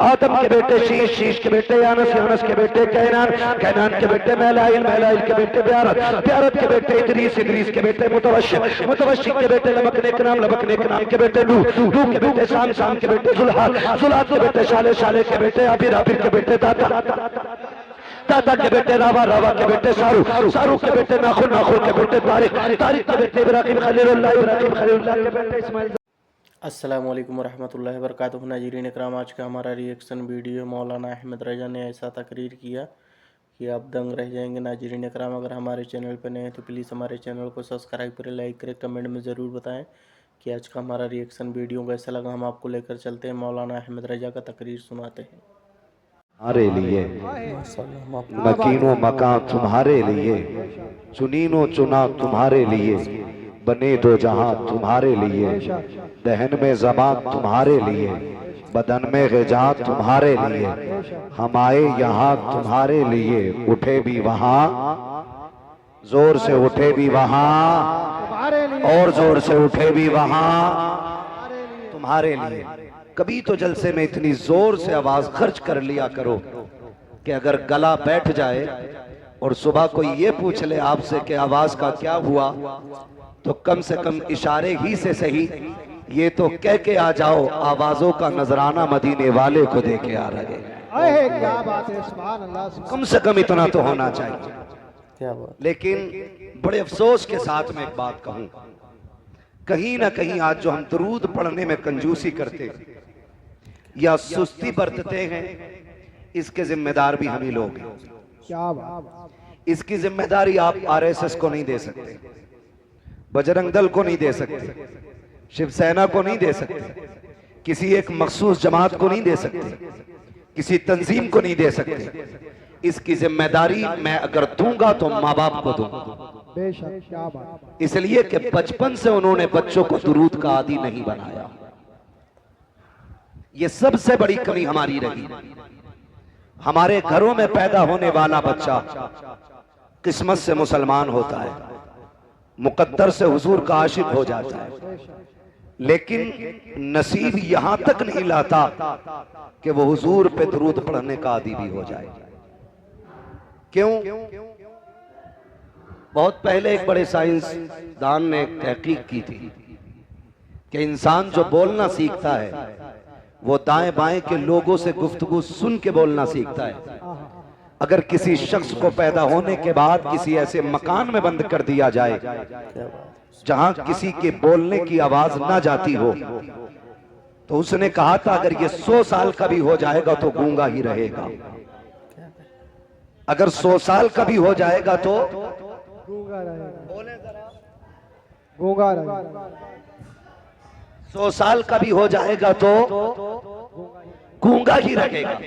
आदम के बेटे शीश, शीश के बेटे यानस, यानस के बेटे कैनान, कैनान के बेटे मैलाइल, मैलाइल के बेटे ब्यारत, ब्यारत के बेटे इदरीस, इदरीस के बेटे मुतवश्शिक, मुतवश्शिक के बेटे लबकने के नाम, लबकने के नाम के बेटे लू, लू के बेटे शाम, शाम के बेटे जुल्हाल, जुल्हाल के बेटे शाले, शाले के बेटे आबिर, आबिर के बेटे दाता, दाता के बेटे रावा, रावा के बेटे सारू, सारू के बेटे नाखुन, नाखुन के बेटे तारिक, तारिक के बेटे इब्राहिम खलीलुल्लाह, इब्राहिम खलीलुल्लाह के बेटे इस्माइल। अस्सलाम वालेकुम वरहमतुल्लाहि वबरकातुहू। नाज़रीन इकराम, आज का हमारा रिएक्शन वीडियो मौलाना अहमद रजा ने ऐसा तकरीर किया कि आप दंग रह जाएंगे। नाज़रीन इकराम, अगर हमारे चैनल पर नए हैं तो प्लीज़ हमारे चैनल को सब्सक्राइब करें, लाइक करें, कमेंट में ज़रूर बताएं कि आज का हमारा रिएक्शन वीडियो कैसा लगा। हम आपको लेकर चलते हैं, मौलाना अहमद रजा का तकरीर सुनाते हैं। तुम्हारे लिए मकीनो मकान तुम्हारे लिए, चुनीनो चुना तुम्हारे लिए, बने दो जहां तुम्हारे लिए, दहन में ज़बान तुम्हारे लिए, बदन में ग़िज़ा तुम्हारे लिए, हम आए यहाँ तुम्हारे लिए, उठे भी वहाँ, जोर से उठे भी वहाँ, और जोर से उठे भी वहाँ, तुम्हारे लिए। कभी तो जलसे में इतनी जोर से आवाज खर्च कर लिया करो कि अगर गला बैठ जाए और सुबह कोई ये पूछ ले आपसे कि आवाज का क्या हुआ, तो कम से कम इशारे ही से सही ये तो कह के आ जाओ, आवाजों का नजराना मदीने वाले को दे के आ रहे। क्या बात है, सुभान अल्लाह। कम से कम इतना तो होना चाहिए। क्या बात। लेकिन बड़े अफसोस के साथ मैं एक बात कहूं, कहीं ना कहीं आज जो हम दरूद पढ़ने में कंजूसी करते या सुस्ती बरतते हैं, इसके जिम्मेदार भी हम ही लोग हैं। क्या बात। इसकी जिम्मेदारी आप आरएसएस को नहीं दे सकते, बजरंग दल को नहीं दे सकते, शिवसेना को नहीं दे सकते, किसी एक मखसूस जमात को नहीं दे सकते, किसी तंजीम को नहीं दे सकते। इसकी जिम्मेदारी मैं अगर दूंगा तो माँ बाप को दूंगा। बेशक, क्या बात। इसलिए कि बचपन से उन्होंने बच्चों को दुरूद का आदी नहीं बनाया। ये सबसे बड़ी कमी हमारी रही। हमारे घरों में पैदा होने वाला बच्चा किस्मत से मुसलमान होता है, मुकद्दर से हुजूर का आशिक हो जाता है, लेकिन नसीब यहां तक नहीं लाता कि वो हुजूर पे दुरूद पढ़ने का आदी भी हो जाए। क्यों? बहुत पहले एक बड़े साइंसदान ने एक तहकीक की थी कि इंसान जो बोलना सीखता है वो दाएं बाएं के लोगों से गुफ्तगू सुन के बोलना सीखता है। अगर किसी शख्स को पैदा होने के बाद किसी ऐसे मकान में बंद कर दिया जाए जहां किसी के बोलने की आवाज ना जाती हो, तो उसने कहा था अगर ये 100 साल का भी हो जाएगा तो गूंगा ही रहेगा। अगर 100 साल का भी हो जाएगा तो गूंगा रहेगा। गूंगा रहेगा। 100 साल का भी हो जाएगा तो गूंगा ही रहेगा।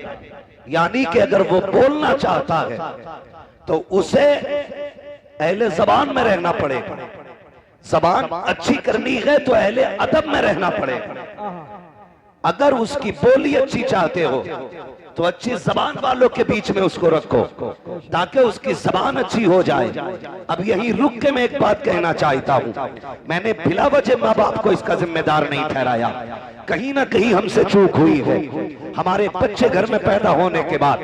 यानी कि अगर वो बोलना चाहता है तो उसे अहले ज़बान में रहना पड़ेगा। ज़बान अच्छी करनी है तो अहले अदब में रहना पड़ेगा। अगर उसकी बोली अच्छी चाहते हो तो अच्छी ज़बान वालों के बीच में उसको रखो ताकि उसकी ज़बान अच्छी हो जाए। अब यही रुक के मैं एक बात कहना चाहता हूं, मैंने बिला वजह माँ बाप को इसका जिम्मेदार नहीं ठहराया। कहीं ना कहीं हमसे चूक हुई है। हमारे बच्चे घर में पैदा होने के बाद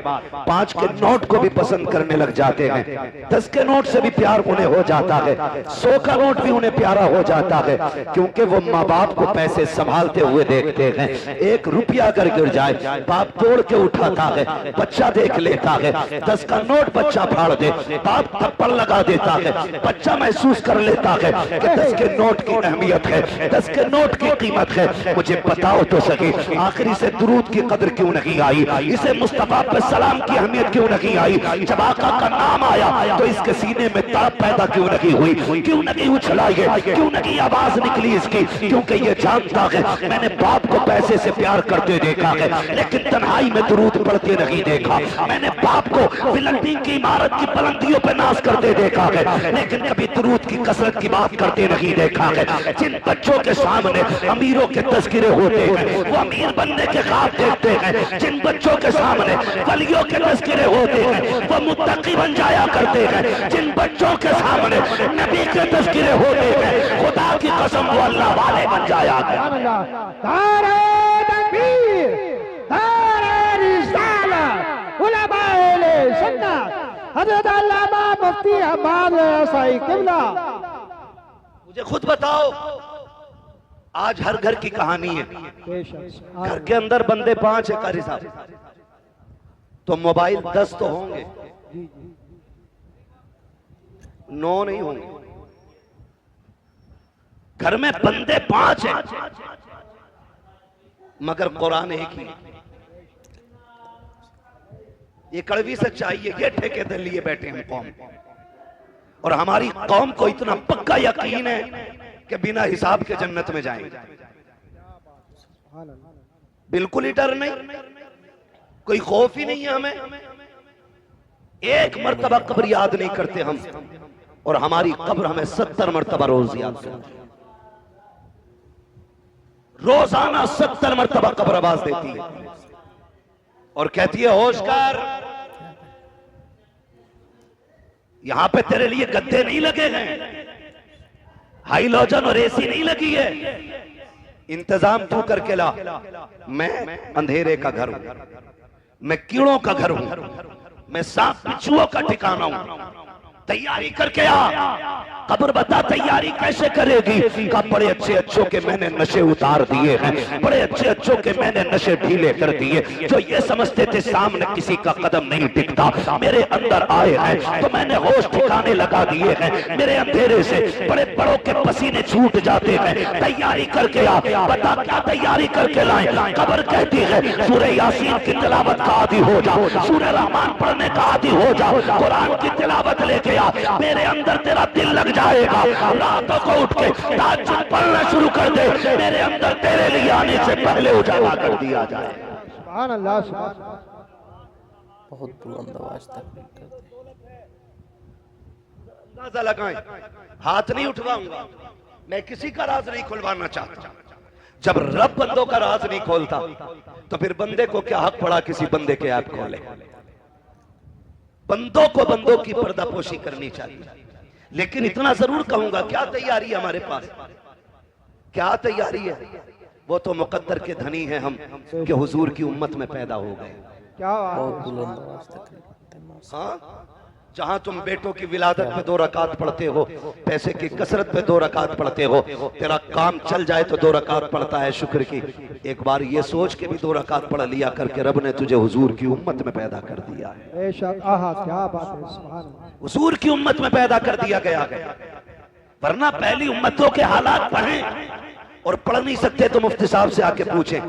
5 के नोट को भी पसंद करने लग जाते हैं, 10 के नोट से भी प्यार उन्हें हो जाता है, 100 का नोट भी उन्हें प्यारा हो जाता है, क्योंकि वो माँ बाप को पैसे संभालते हुए देखते हैं। 1 रुपया अगर गिर जाए बाप तोड़ के उठाता है, बच्चा देख लेता है। 10 का नोट बच्चा फाड़ दे, बाप थप्पड़ लगा देता है, बच्चा महसूस कर लेता है कि 10 के नोट की अहमियत है, 10 के नोट की कीमत है। मुझे बताओ तो सही, आखिरी से दुरूद की कदर क्यों नहीं आई? इसे मुस्तफा पे सलाम की अहमियत क्यों नहीं आई? जब आका का नाम आया तो इसके सीने में ताप पैदा क्यों नहीं हुई? क्यों नहीं उछला ये? क्यों नहीं आवाज निकली इसकी? क्योंकि ये जानता है मैंने बाप को पैसे से प्यार करते देखा है, लेकिन तन्हाई में दुरूद पढ़ते नहीं देखा। मैंने बाप को बिल्डिंग की इमारत की बुलंदियों पे नाज करते देखा है, लेकिन कभी दुरूद की कसरत की बात करते नहीं देखा है। जिन बच्चों के सामने अमीरों के तस्करे होते हैं वो अमीर बनने के ख्वाब देखते हैं, जिन बच्चों के सामने वलियों के तस्करे होते हैं वो मुत्तकी बन जाया करते हैं, जिन बच्चों के सामने नबी के तस्करे होते हैं खुदा की कसम वो अल्लाह वाले बन जाया करते हैं। हजरत अल्लामा मुफ्ती हमारे साई किबला। मुझे खुद बताओ, आज हर घर की कहानी है। बेशक घर के अंदर बंदे 5 है कारी साहब, तो मोबाइल 10 तो होंगे, 9 नहीं होंगे। घर में बंदे 5 हैं मगर कुरान एक ही। ये कड़वी सच्चाई है, ये ठेके लिए बैठे हैं कौम, और हमारी कौम को इतना पक्का यकीन है कि बिना हिसाब के जन्नत में जाएंगे। बिल्कुल ही डर नहीं, कोई खौफ ही नहीं है हमें। एक मर्तबा कब्र याद नहीं करते हम, और हमारी कब्र हमें 70 मर्तबा रोज याद करती है। रोजाना 70 मर्तबा कब्र आवाज देती है और कहती है होश कर, यहां पे तेरे लिए गद्दे नहीं लगे हैं, हाइलोजन और एसी नहीं लगी है, इंतजाम तू करके ला। मैं अंधेरे का घर हूं, मैं कीड़ों का घर हूं, मैं सांप बिच्छुओं का ठिकाना हूं। तैयारी करके आ। कब्र बता तैयारी कैसे करेगी? का बड़े अच्छे अच्छों के मैंने नशे उतार दिए हैं, बड़े अच्छे अच्छों के मैंने नशे ढीले कर दिए। जो ये समझते थे सामने किसी का कदम नहीं टिकता, मेरे अंदर आए हैं तो मैंने होश ठिकाने लगा दिए हैं। मेरे अंधेरे से बड़े बड़ों के पसीने छूट जाते हैं। तैयारी करके आ। बता क्या तैयारी करके लाए? कब्र कहती है सूरह यासीन की तिलावत का आदी हो जा, सूरह रहमान पढ़ने का आदी हो जा, कुरान की तिलावत लेके आ, मेरे अंदर तेरा दिल लग जाएगा। रातों को उठ के ताज्जुद पढ़ना शुरू कर दे, मेरे अंदर तेरे लिए आने से पहले उजाला कर दिया जाए। सुभान अल्लाह, सुभान अल्लाह। बहुत बुलंद आवाज तक अंदाजा लगाएं, हाथ नहीं उठवाऊंगा, मैं किसी का राज नहीं खुलवाना चाहता। जब रब बंदों का राज नहीं खोलता तो फिर बंदे को क्या हक पड़ा किसी बंदे के ऐप खोले? बंदों को बंदों की पर्दापोशी करनी चाहिए। लेकिन इतना जरूर कहूंगा, क्या तैयारी है हमारे पास? क्या तैयारी है? वो तो मुकद्दर के धनी हैं हम कि हुजूर की उम्मत में पैदा हो गए। क्या बहुत बात है। बुलंद आवाज तक। हाँ, जहां तुम बेटों की विलादत पे 2 रकात पढ़ते हो, पैसे की कसरत पे 2 रकात पढ़ते हो, तेरा काम चल जाए तो 2 रकात पढ़ता है शुक्र की। एक बार ये सोच के भी 2 रकात पढ़ लिया करके रब ने तुझे हुजूर की उम्मत में पैदा कर दिया है। बेशक, आहा क्या बात है, सुभान अल्लाह। हुजूर की उम्मत में पैदा कर दिया गया है। वरना पहली उम्मतों के हालात पढ़ें, और पढ़ नहीं सकते तो मुफ्ती साहब से आके पूछें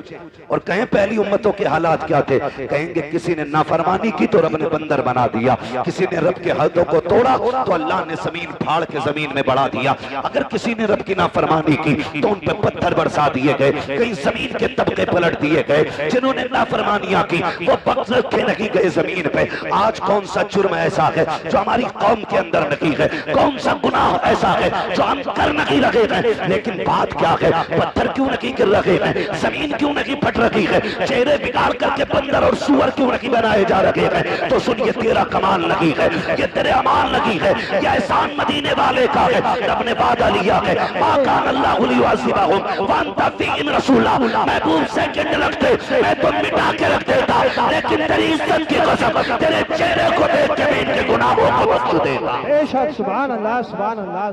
और कहें पहली उम्मतों के हालात क्या थे। कहेंगे किसी ने नाफरमानी की तो रब ने बंदर बना दिया, किसी ने रब के हदों को तोड़ा तो अल्लाह ने जमीन फाड़ के जमीन में बढ़ा दिया, अगर किसी ने रब की नाफरमानी की तो उन पर पत्थर बरसा दिए गए, कहीं जमीन के तबके पलट दिए गए। जिन्होंने नाफरमानियां की वो बख्श रखे नहीं गए जमीन पे। आज कौन सा जुर्म ऐसा है जो हमारी कौम के अंदर नहीं है? कौन सा गुनाह ऐसा है जो हम कर नहीं रहे हैं? लेकिन बात क्या है, पत्थर क्यों नहीं गिर रहे हैं, जमीन क्यों नहीं फट रही है, चेहरे बिगाड़ करके बंदर और सुअर क्यों नहीं बनाए जा रहे हैं? तो सुन, ये तेरा कमाल नहीं है, ये तेरे अमाल नहीं है, ये एहसान मदीने वाले का है। रब ने वादा लिया है, माकान अल्लाहु लियुअज़्ज़िबहुम व अंत फ़ीहिम रसूला। महबूब सेकंड लगते मैं तो मिटा के रख देता, लेकिन तेरी इज्जत की कसम तेरे चेहरे को देख के मैं इनके गुनाहों को बख्श देगा। बेशक, सुभान अल्लाह, सुभान अल्लाह।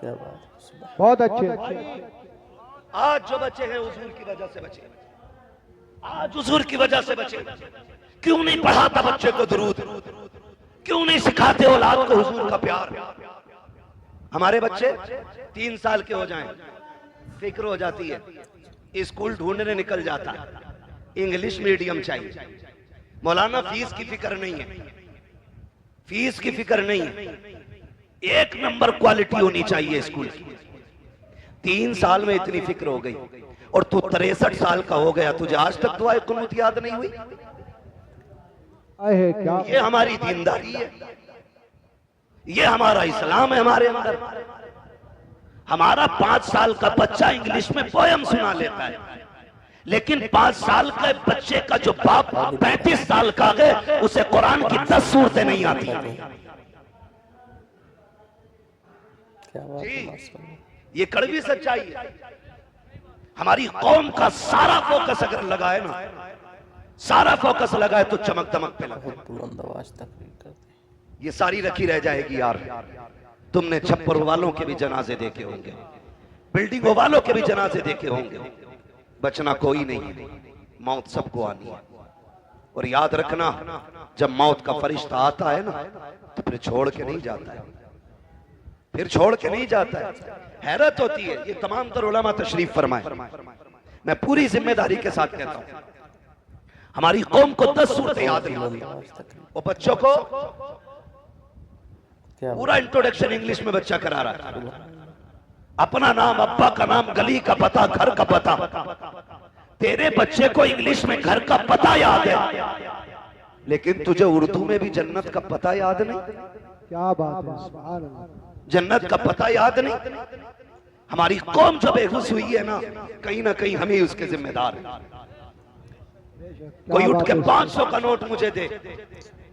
क्या बात है। बहुत अच्छे। आज जो बच्चे हैं हुजूर की वजह से बचे, आज हुजूर की वजह से बचे। क्यों नहीं पढ़ाता बच्चे को दुरूद? क्यों नहीं सिखाते औलाद को हुजूर का प्यार? हमारे बच्चे 3 साल के हो जाएं, फिक्र हो जाती है, स्कूल ढूंढने निकल जाता है, इंग्लिश मीडियम चाहिए। मौलाना फीस की फिक्र नहीं है, फीस की फिक्र नहीं है, 1 नंबर क्वालिटी होनी चाहिए स्कूल की। 3 साल में इतनी फिक्र हो गई और तू 63 साल का हो गया, तुझे आज तक दुआए कुनूत याद नहीं हुई? अहे क्या, ये हमारी दीनदारी है, ये हमारा इस्लाम है हमारे अंदर। हमारा 5 साल का बच्चा इंग्लिश में पोयम सुना लेता है, लेकिन 5 साल के बच्चे का जो बाप 35 साल का है उसे कुरान की 10 सूरतें नहीं आती। क्या बात है। ये कड़वी सच्चाई है। हमारी कौम का सारा फोकस अगर लगाए ना, सारा फोकस लगाए तो चमक दमक पे लगाए। बहुत बुलंद आवाज तक करते। ये सारी रखी रह जाएगी यार। तुमने छप्पर वालों के भी जनाजे देखे होंगे, बिल्डिंगों वालों के भी जनाजे देखे होंगे। बचना कोई नहीं है, मौत सबको आनी है। और याद रखना, जब मौत का फरिश्ता आता है ना, तो फिर छोड़ के नहीं जाता है, फिर छोड़ के नहीं जाता है। हैरत होती है। ये तमाम तर उलमा तशरीफ फरमाए। मैं पूरी जिम्मेदारी के साथ कहता हूं, हमारी कौम को 10 सूरतें याद नहीं होती। वो बच्चों को पूरा इंट्रोडक्शन इंग्लिश में बच्चा करा रहा है। अपना नाम, अब्बा का नाम, गली का पता, घर का पता। तेरे बच्चे को इंग्लिश में घर का पता याद है, लेकिन तुझे उर्दू में भी जन्नत का पता याद नहीं। क्या बात है, सुभान अल्लाह। जन्नत का पता याद नहीं। हमारी कौम जो बेहोश हुई है ना कहीं हम ही उसके जिम्मेदार हैं। कोई उठ के 500 का नोट मुझे दे,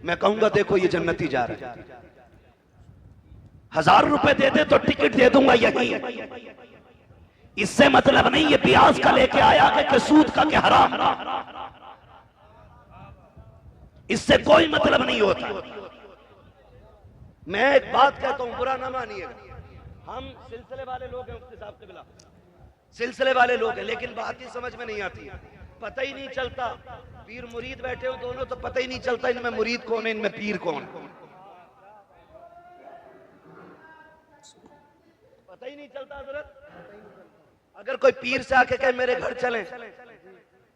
मैं कहूंगा देखो ये जन्नती जा रहा है। 1000 रुपए दे दे तो टिकट दे दूंगा यही। इससे मतलब नहीं ये ब्याज का लेके आया कि सूद का क्या हराम ना, इससे कोई मतलब नहीं होता। मैं एक बात कहता हूं, बुरा ना मानिएगा, हम सिलसिले वाले लोग हैं, मुफ्ती साहब के बिला सिलसिले वाले लोग हैं, लेकिन बात ही समझ में नहीं आती। पता ही नहीं चलता, पीर मुरीद बैठे हो दोनों, तो पता ही नहीं चलता इनमें मुरीद कौन है, इनमें पीर कौन है, पता ही नहीं चलता हज़रत। अगर कोई पीर से आके कहे मेरे घर चले,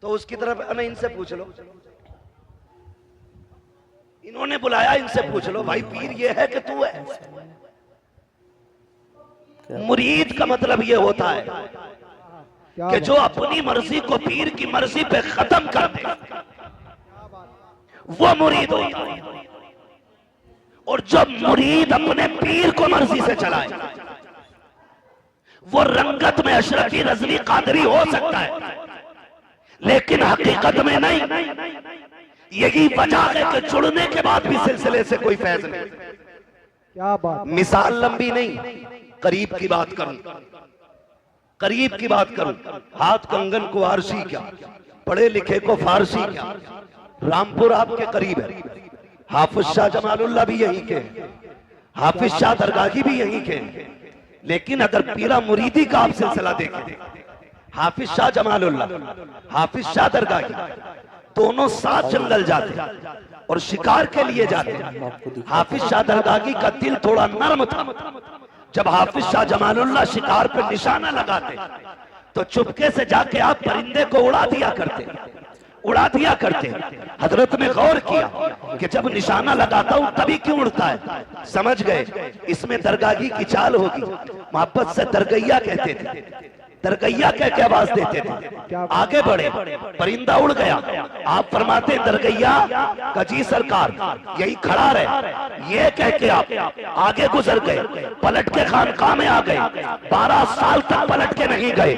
तो उसकी तरफ अने इनसे पूछ लो, इन्होंने बुलाया इनसे पूछ लो, भाई पीर ये है कि तू है। मुरीद का मतलब ये होता है कि जो अपनी मर्जी को पीर की मर्जी पे खत्म कर दे, वो मुरीद होता है। और जब मुरीद अपने पीर को मर्जी से चलाए, वो रंगत में अशरफी रज़वी कादरी हो सकता है, लेकिन हकीकत में नहीं। यही वजह है कि जुड़ने के बाद भी सिलसिले से कोई फैज़ नहीं। क्या बात। मिसाल लंबी नहीं, करीब की बात करूं, करीब की बात करूं। हाथ कंगन को आरसी क्या, पढ़े लिखे को फारसी क्या। रामपुर आपके करीब है, हाफिज शाह जमालुल्लाह भी यहीं के, हाफिज शाह दरगाही भी यहीं के। लेकिन अगर पीरा मुरीदी का आप सिलसिला देखें, हाफिज शाह जमालुल्लाह, हाफिज शाह दरगाही दोनों साथ जंगल जाते और शिकार के लिए जाते। हाफिज शाह दरगाही का दिल थोड़ा नर्म था। जब हाफिज शाह जमालुल्लाह शिकार पे निशाना लगाते तो चुपके से जाके आप परिंदे को उड़ा दिया करते, उड़ा दिया करते। हजरत ने गौर किया कि जब निशाना लगाता हूं तभी क्यों उड़ता है। समझ गए इसमें दरगाही की चाल होगी। मोहब्बत से दरगैया कहते थे, दरगैया कह के आवाज देते थे। आगे बढ़े, परिंदा उड़ गया, आप फरमाते दरगैया कजी सरकार यही खड़ा रहे, ये कह के आप आगे गुजर गए, पलट के खानकाह में आ गए। 12 साल तक पलट के नहीं गए,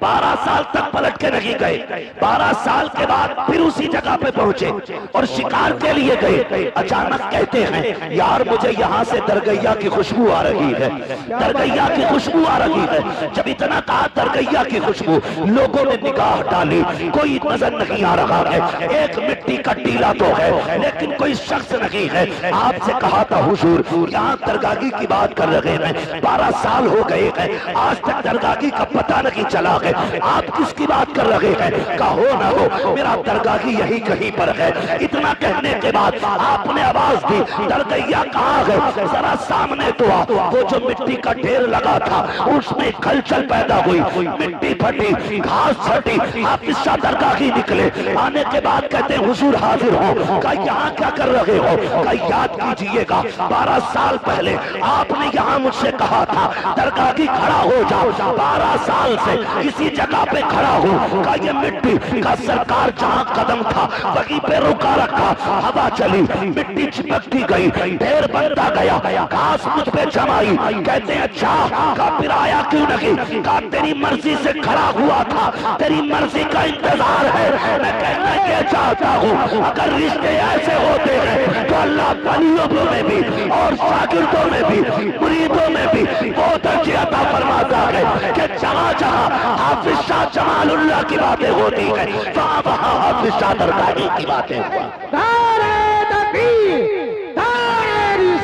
12 साल तक पलट के नहीं गए। 12 साल के बाद फिर उसी जगह पे पहुंचे और शिकार के लिए गए। अचानक कहते हैं यार मुझे यहाँ से दरगैया की खुशबू आ रही है, दरगैया की खुशबू आ रही है। जब इतना कहा दरगैया की खुशबू, लोगों ने निगाह डाली, कोई नजर नहीं आ रहा है। एक मिट्टी का टीला तो है लेकिन कोई शख्स नहीं है। आपसे कहा था हुजूर यहाँ दरगाही की बात कर रहे हैं, 12 साल हो गए हैं, आज तक दरगाही का पता नहीं चला है। आप किसकी बात कर रहे हैं? कहो ना हो मेरा दरगाही यही कहीं पर है। इतना कहने के बाद आपने आवाज दी दरगैया कहाँ है, जरा सामने तो आ। वो जो मिट्टी का ढेर लगा था उसमें खलचल पैदा हुई, मिट्टी फटी, घास फटी। आप इसका दरगाही निकले, आने के बाद कहते हैं हुजूर हाजिर हो। कहा यहाँ क्या कर रहे हो? कहा याद कीजिएगा 12 साल पहले आपने यहाँ मुझसे कहा था दरगाही खड़ा हो जाओ। 12 साल से इसी जगह पे खड़ा हो। कहा ये मिट्टी का सरकार जहाँ कदम था वहीं पे रुका रखा, हवा चली, मिट्टी चिपकती गई, ढेर बनता गया, घास मुझ पे जमाई। कहते हैं अच्छा का फिर आया क्यों नहीं? कहा तेरी मर्जी से खड़ा हुआ था, तेरी मर्जी का इंतजार है। मैं कहना ये चाहता हूँ अगर रिश्ते ऐसे होते हैं तो अल्लाह वलियों में भी और शागिर्दों में भी मुरीदों में भी बहुत अच्छी अता फरमाता है कि जहाँ जहाँ हाफिज शाह जमालुल्लाह की बातें होती है वहाँ वहाँ हाफिज शाह दरगाही की बातें हुआ। नारे तकबीर, नारे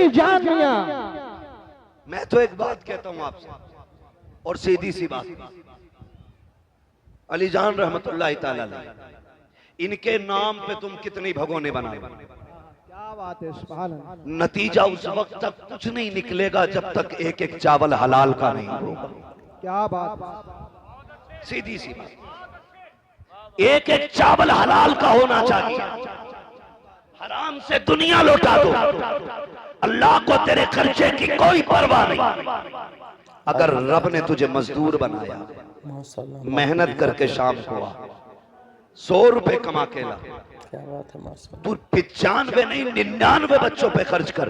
की जान मियां। मैं तो एक बात कहता हूं आपसे और सीधी सी बात, अली जान रहमतुल्लाह ताला अलैह, इनके नाम पे तुम कितनी भगोने बनाओ, क्या बात है, सुभान अल्लाह। नतीजा उस वक्त तक कुछ नहीं निकलेगा जब तक एक एक चावल हलाल का नहीं होगा। क्या बात। सीधी सी बात, एक एक चावल हलाल का होना चाहिए। हराम से दुनिया लौटा दो, अल्लाह को तेरे खर्चे की कोई परवाह नहीं। अगर रब ने तुझे मजदूर बनाया, मेहनत करके शाम को आ, 100 रुपए कमा के ला, क्या बात है माशाल्लाह। तू 95 नहीं 99 बच्चों पे खर्च कर,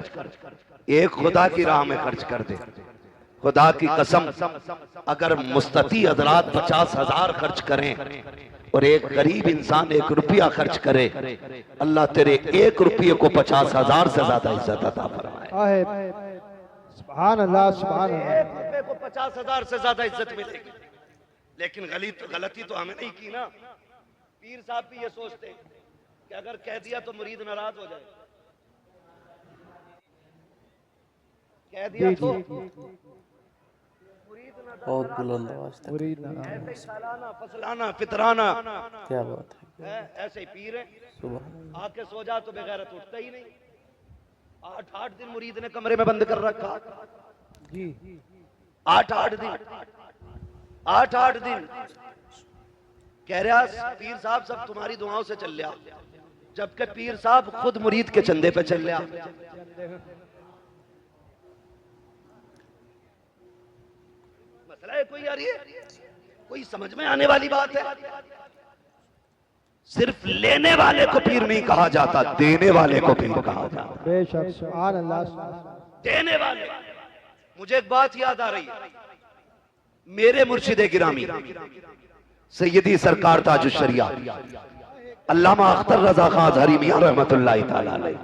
एक खुदा की राह में खर्च कर दे। खुदा की कसम, अगर मुस्तती हजरात 50,000 खर्च करें और एक गरीब इंसान 1 रुपया खर्च करे, अल्लाह तेरे 1 रुपये को 50,000 से ज्यादा इज्जत अता फरमाए। सुभान अल्लाह, सुभान अल्लाह। 1 रुपये को 50,000 से ज्यादा इज्जत मिलेगी। लेकिन गलती तो हमें नहीं की ना। पीर साहब भी ये सोचते हैं कि अगर कह दिया तो मुरीद नाराज हो जाए, कह दिया तो बहुत बुलंद आवाज तक। ऐसे सालाना फसलाना फितराना, क्या बात है। ऐसे ही पीर है। सुभान आके सो जा तो बेगैरत उठता ही नहीं। 8 दिन मुरीद ने कमरे में बंद कर रखा जी। 8 दिन 8 दिन कह रहा पीर साहब सब तुम्हारी दुआओं से चल लिया, जबकि पीर साहब खुद मुरीद के चंदे पे चल लिया। मसला है कोई, यार ये कोई समझ में आने वाली बात है। सिर्फ लेने वाले को पीर नहीं कहा जाता, देने वाले को पीर कहा जाता। बेशक, सुभान अल्लाह। देने वाले। मुझे एक बात याद आ रही है, मेरे मुर्शिदे गिरामी सैयदी सरकार ताजुश शरिया अल्लामा अख्तर रजा खान अज़हरी मियां रहमतुल्लाह ताला अलैह।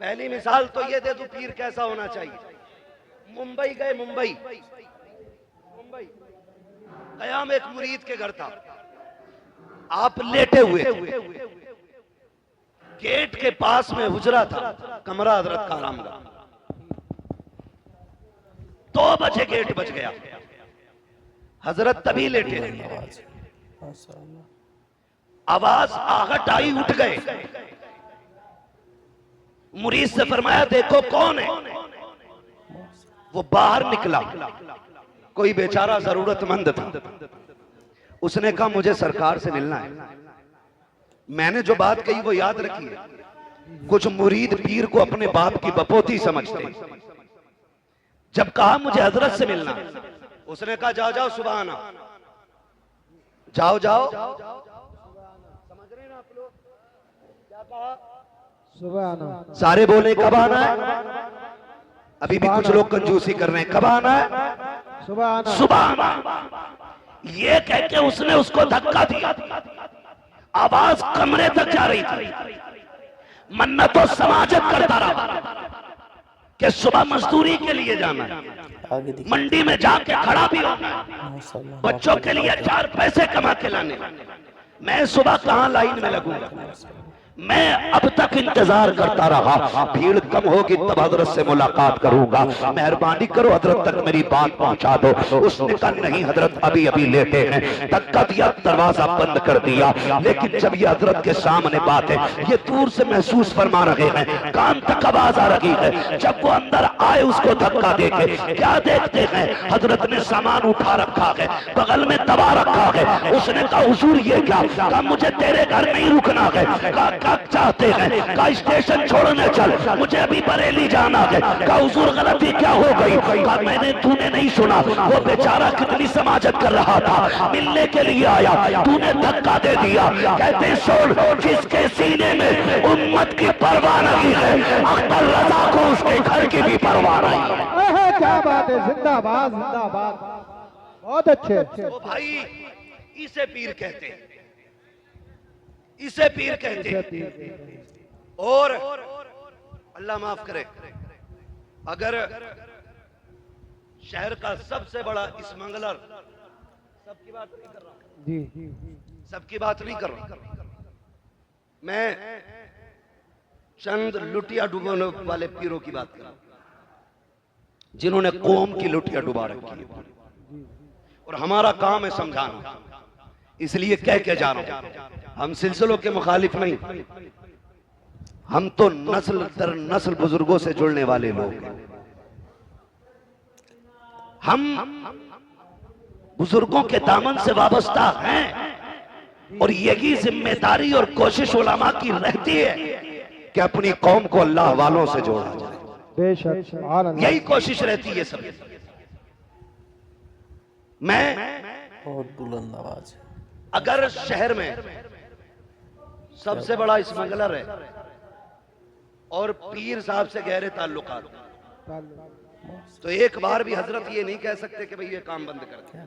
पहली मिसाल तो ये दे दूं पीर कैसा होना चाहिए। मुंबई गए, मुंबई कयाम एक मुरीद के घर था, आप लेटे हुए थे, गेट के पास में हुजरा था, कमरा हजरत का आरामगाह। 2 बजे गेट बज गया, हजरत तभी लेटे रहे, आवाज आहट आई, उठ गए। मुरीद से फरमाया देखो कौन है। वो बाहर निकला, कोई बेचारा जरूरतमंद था। उसने कहा मुझे सरकार से मिलना है। मैंने जो बात कही वो याद रखिए, कुछ मुरीद पीर को अपने बाप की बपोती समझते। जब कहा मुझे हजरत से मिलना, उसने कहा जाओ जाओ सुबह आना, जाओ जाओ। समझ रहे ना आप लोग क्या कहा? सुबह आना। सारे बोले कब आना है? अभी भी कुछ लोग कंजूसी कर रहे हैं, कब आना है? सुबह आना। सुबह आना। ये कह के उसने उसको धक्का दिया, आवाज कमरे तक जा रही थी। मन्नतों समाजत करता रहा कि सुबह मजदूरी के लिए जाना है, मंडी में जाके खड़ा भी होना है, बच्चों के लिए 4 पैसे कमा के लाने। मैं सुबह कहां लाइन में लगूंगा? मैं अब तक इंतजार करता रहा, भीड़ कम होगी तब हजरत से मुलाकात करूंगा, मेहरबानी करो हजरत तक मेरी बात पहुंचा दो। उसने कहा नहीं हजरत अभी अभी लेटे हैं। धक्का दिया, दरवाजा बंद कर दिया। लेकिन जब ये हजरत के सामने बात है, ये दूर से महसूस फरमा रहे हैं, कान तक आवाज आ रही है। जब वो अंदर आए उसको धक्का देके क्या देखते हैं, हजरत ने सामान उठा रखा है, बगल में दबा रखा है। उसने कहा हुजूर ये क्या? कहा मुझे तेरे घर नहीं रुकना है। कहा चाहते हैं? कहा स्टेशन छोड़ने चल, मुझे अभी बरेली जाना है। कहा हुजूर गलती क्या हो गई? कहा मैंने तूने नहीं सुना, वो बेचारा कितनी समाजत कर रहा था, मिलने के लिए आया, तूने धक्का दे दिया। कहते सुन, जिसके सीने में उम्मत की परवाह नहीं है, अख्तर रजा को उसके घर की भी परवाह नहीं है। क्या बात है, जिंदाबाद जिंदाबाद, बहुत अच्छे। तो भाई इसे पीर कहते हैं, इसे पीर कहते हैं। और अल्लाह माफ करे, अगर शहर का सबसे बड़ा स्मगलर, सबकी बात नहीं कर रहा जी, सबकी बात नहीं कर रहा मैं, चंद लुटिया डुबाने वाले पीरों की बात कर, जिन्होंने कौम की लुटिया डुबा रखी है। और हमारा काम है समझाना, इसलिए कह के जा रहा हूं, हम सिलसिलों के मुखालिफ नहीं, हम तो नस्ल दर नस्ल बुजुर्गों से जुड़ने वाले लोग हैं। हम बुजुर्गों के दामन से वाबस्ता हैं और यही जिम्मेदारी और कोशिश उलमा की रहती है कि अपनी कौम को अल्लाह वालों से जोड़ा जाए। बेशक सुभान अल्लाह। यही कोशिश रहती है सब। मैं बहुत बुलंद आवाज है। अगर शहर में सबसे बड़ा स्मगलर है और पीर साहब से गहरे ताल्लुकात, तो एक बार भी हजरत ये नहीं कह सकते कि भाई ये काम बंद कर दे,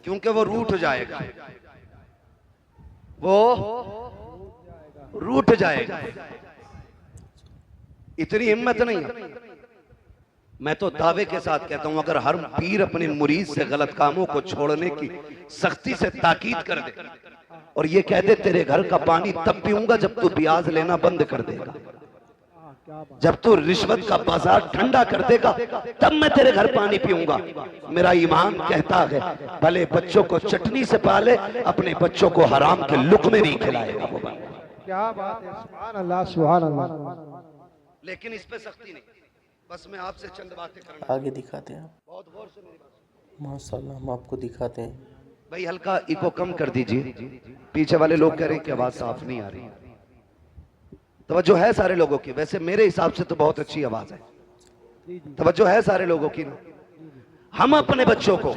क्योंकि वो रूठ जाएगा, वो रूठ जाएगा। इतनी हिम्मत नहीं है। मैं तो दावे के साथ कहता हूं, अगर हर पीर अपने मुरीद से गलत कामों को छोड़ने की सख्ती से ताकीद कर दे और ये कह दे तेरे घर का पानी तब पीऊंगा जब तू ब्याज लेना बंद कर देगा, जब तू रिश्वत का बाजार ठंडा कर देगा तब मैं तेरे घर पानी पीऊंगा, मेरा ईमान कहता है भले बच्चों को चटनी से पाले, अपने बच्चों को हराम के लुक़मे नहीं खिलाएगा वो। क्या बात है, सुभान अल्लाह सुभान अल्लाह। लेकिन इस पे सख्ती नहीं। बस मैं आपसे चंद बातें करना, आगे दिखाते हैं आप। बहुत गौर से मेरी बात। माशाल्लाह हम आपको दिखाते हैं। भाई हल्का इको कम कर दीजिए, पीछे वाले लोग कह रहे हैं कि आवाज साफ नहीं आ रही। तवज्जो है सारे लोगों की, वैसे मेरे हिसाब से तो बहुत अच्छी आवाज है, तवज्जो है सारे लोगों की ना। हम अपने बच्चों को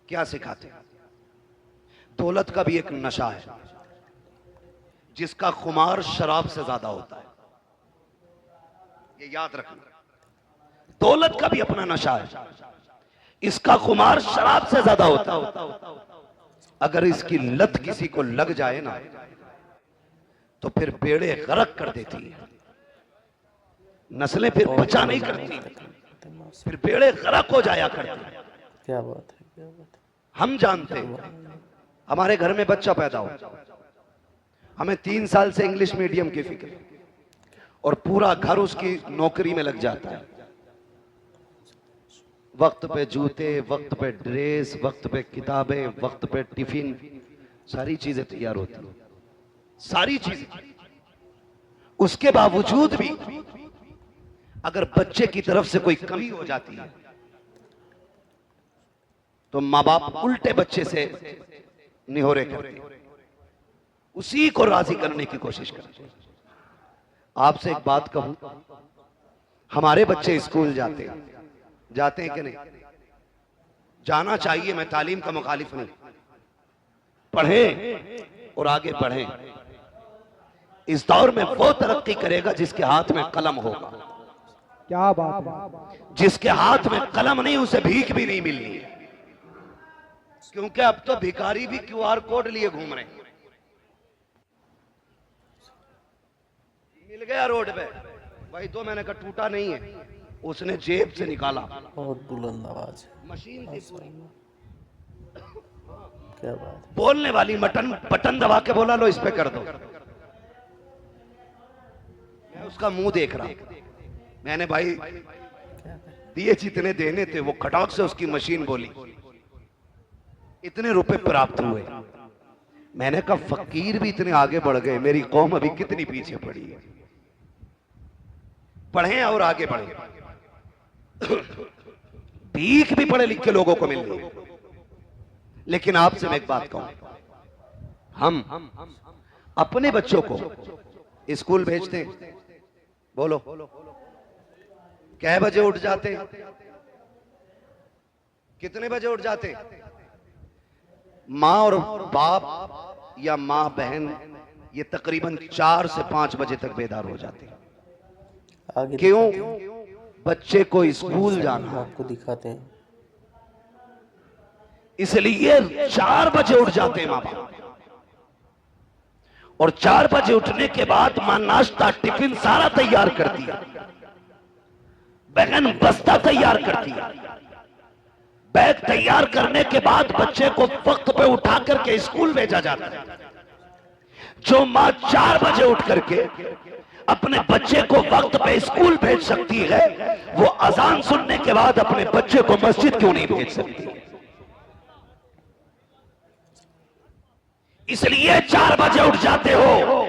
क्या सिखाते हैं? दौलत का भी एक नशा है जिसका खुमार शराब से ज्यादा होता है, ये याद रखना। दौलत का भी अपना नशा है, इसका खुमार शराब से ज्यादा होता है। अगर इसकी लत किसी को लग जाए ना तो फिर बेड़े गरक कर देती है, नस्लें फिर बचा नहीं करती, फिर बेड़े गरक हो जाया करते हैं। क्या बात है, क्या बात है। हम जानते हैं, हमारे घर में बच्चा पैदा हो, हमें 3 साल से इंग्लिश मीडियम की फिक्र और पूरा घर उसकी नौकरी में लग जाता है। वक्त पे जूते, वक्त पे ड्रेस, वक्त पे किताबें, वक्त पे टिफिन, सारी चीजें तैयार होती हैं, सारी चीजें। उसके बावजूद भी अगर बच्चे की तरफ से कोई कमी हो जाती है तो माँ बाप उल्टे बच्चे से निहोरे करते हैं, उसी को राजी करने की कोशिश करते हैं। आपसे एक बात कहूं, हमारे बच्चे स्कूल जाते हैं कि नहीं? जाना चाहिए, मैं तालीम का मुखालिफ नहीं, पढ़ें और आगे बढ़ें। इस दौर में वो तरक्की करेगा जिसके हाथ में कलम होगा। क्या बात है। जिसके हाथ में कलम नहीं उसे भीख भी नहीं मिलनी है, क्योंकि अब तो भिखारी भी QR कोड लिए घूम रहे हैं। मिल गया रोड पे भाई, तो मैंने कहा टूटा नहीं है, उसने जेब से निकाला। बहुत बुलंद आवाज है, मशीन थी पूरी, क्या बात है। बोलने वाली बटन दबा के बोला लो इस पे कर दो। मैं उसका मुंह देख रहा, मैंने भाई दिए जितने देने थे वो खटाक से उसकी मशीन बोली, इतने रुपए प्राप्त हुए। मैंने कहा फकीर भी इतने आगे बढ़ गए, मेरी कौम अभी कितनी पीछे पड़ी है। पढ़ें और आगे बढ़ें। भीख भी पढ़े लिखे लोगों को मिल रही है, लेकिन आपसे मैं एक बात कहूं, हम अपने बच्चों को स्कूल भेजते हैं, बोलो कै बजे उठ जाते हैं? कितने बजे उठ जाते हैं? माँ और बाप या माँ बहन ये तकरीबन 4 से 5 बजे तक बेदार हो जाते हैं। आगे क्यों? बच्चे को स्कूल जाना, आपको दिखाते हैं। इसलिए 4 बजे उठ जाते हैं माँ बाप, और 4 बजे उठने के बाद माँ नाश्ता टिफिन सारा तैयार करती है, बहन बस्ता तैयार करती है, बैग तैयार करने के बाद बच्चे को वक्त पे उठा करके स्कूल भेजा जाता है। जो मां 4 बजे उठ करके अपने बच्चे को वक्त पे स्कूल भेज सकती है, वो अजान सुनने के बाद अपने बच्चे को मस्जिद क्यों नहीं भेज सकती? इसलिए 4 बजे उठ जाते हो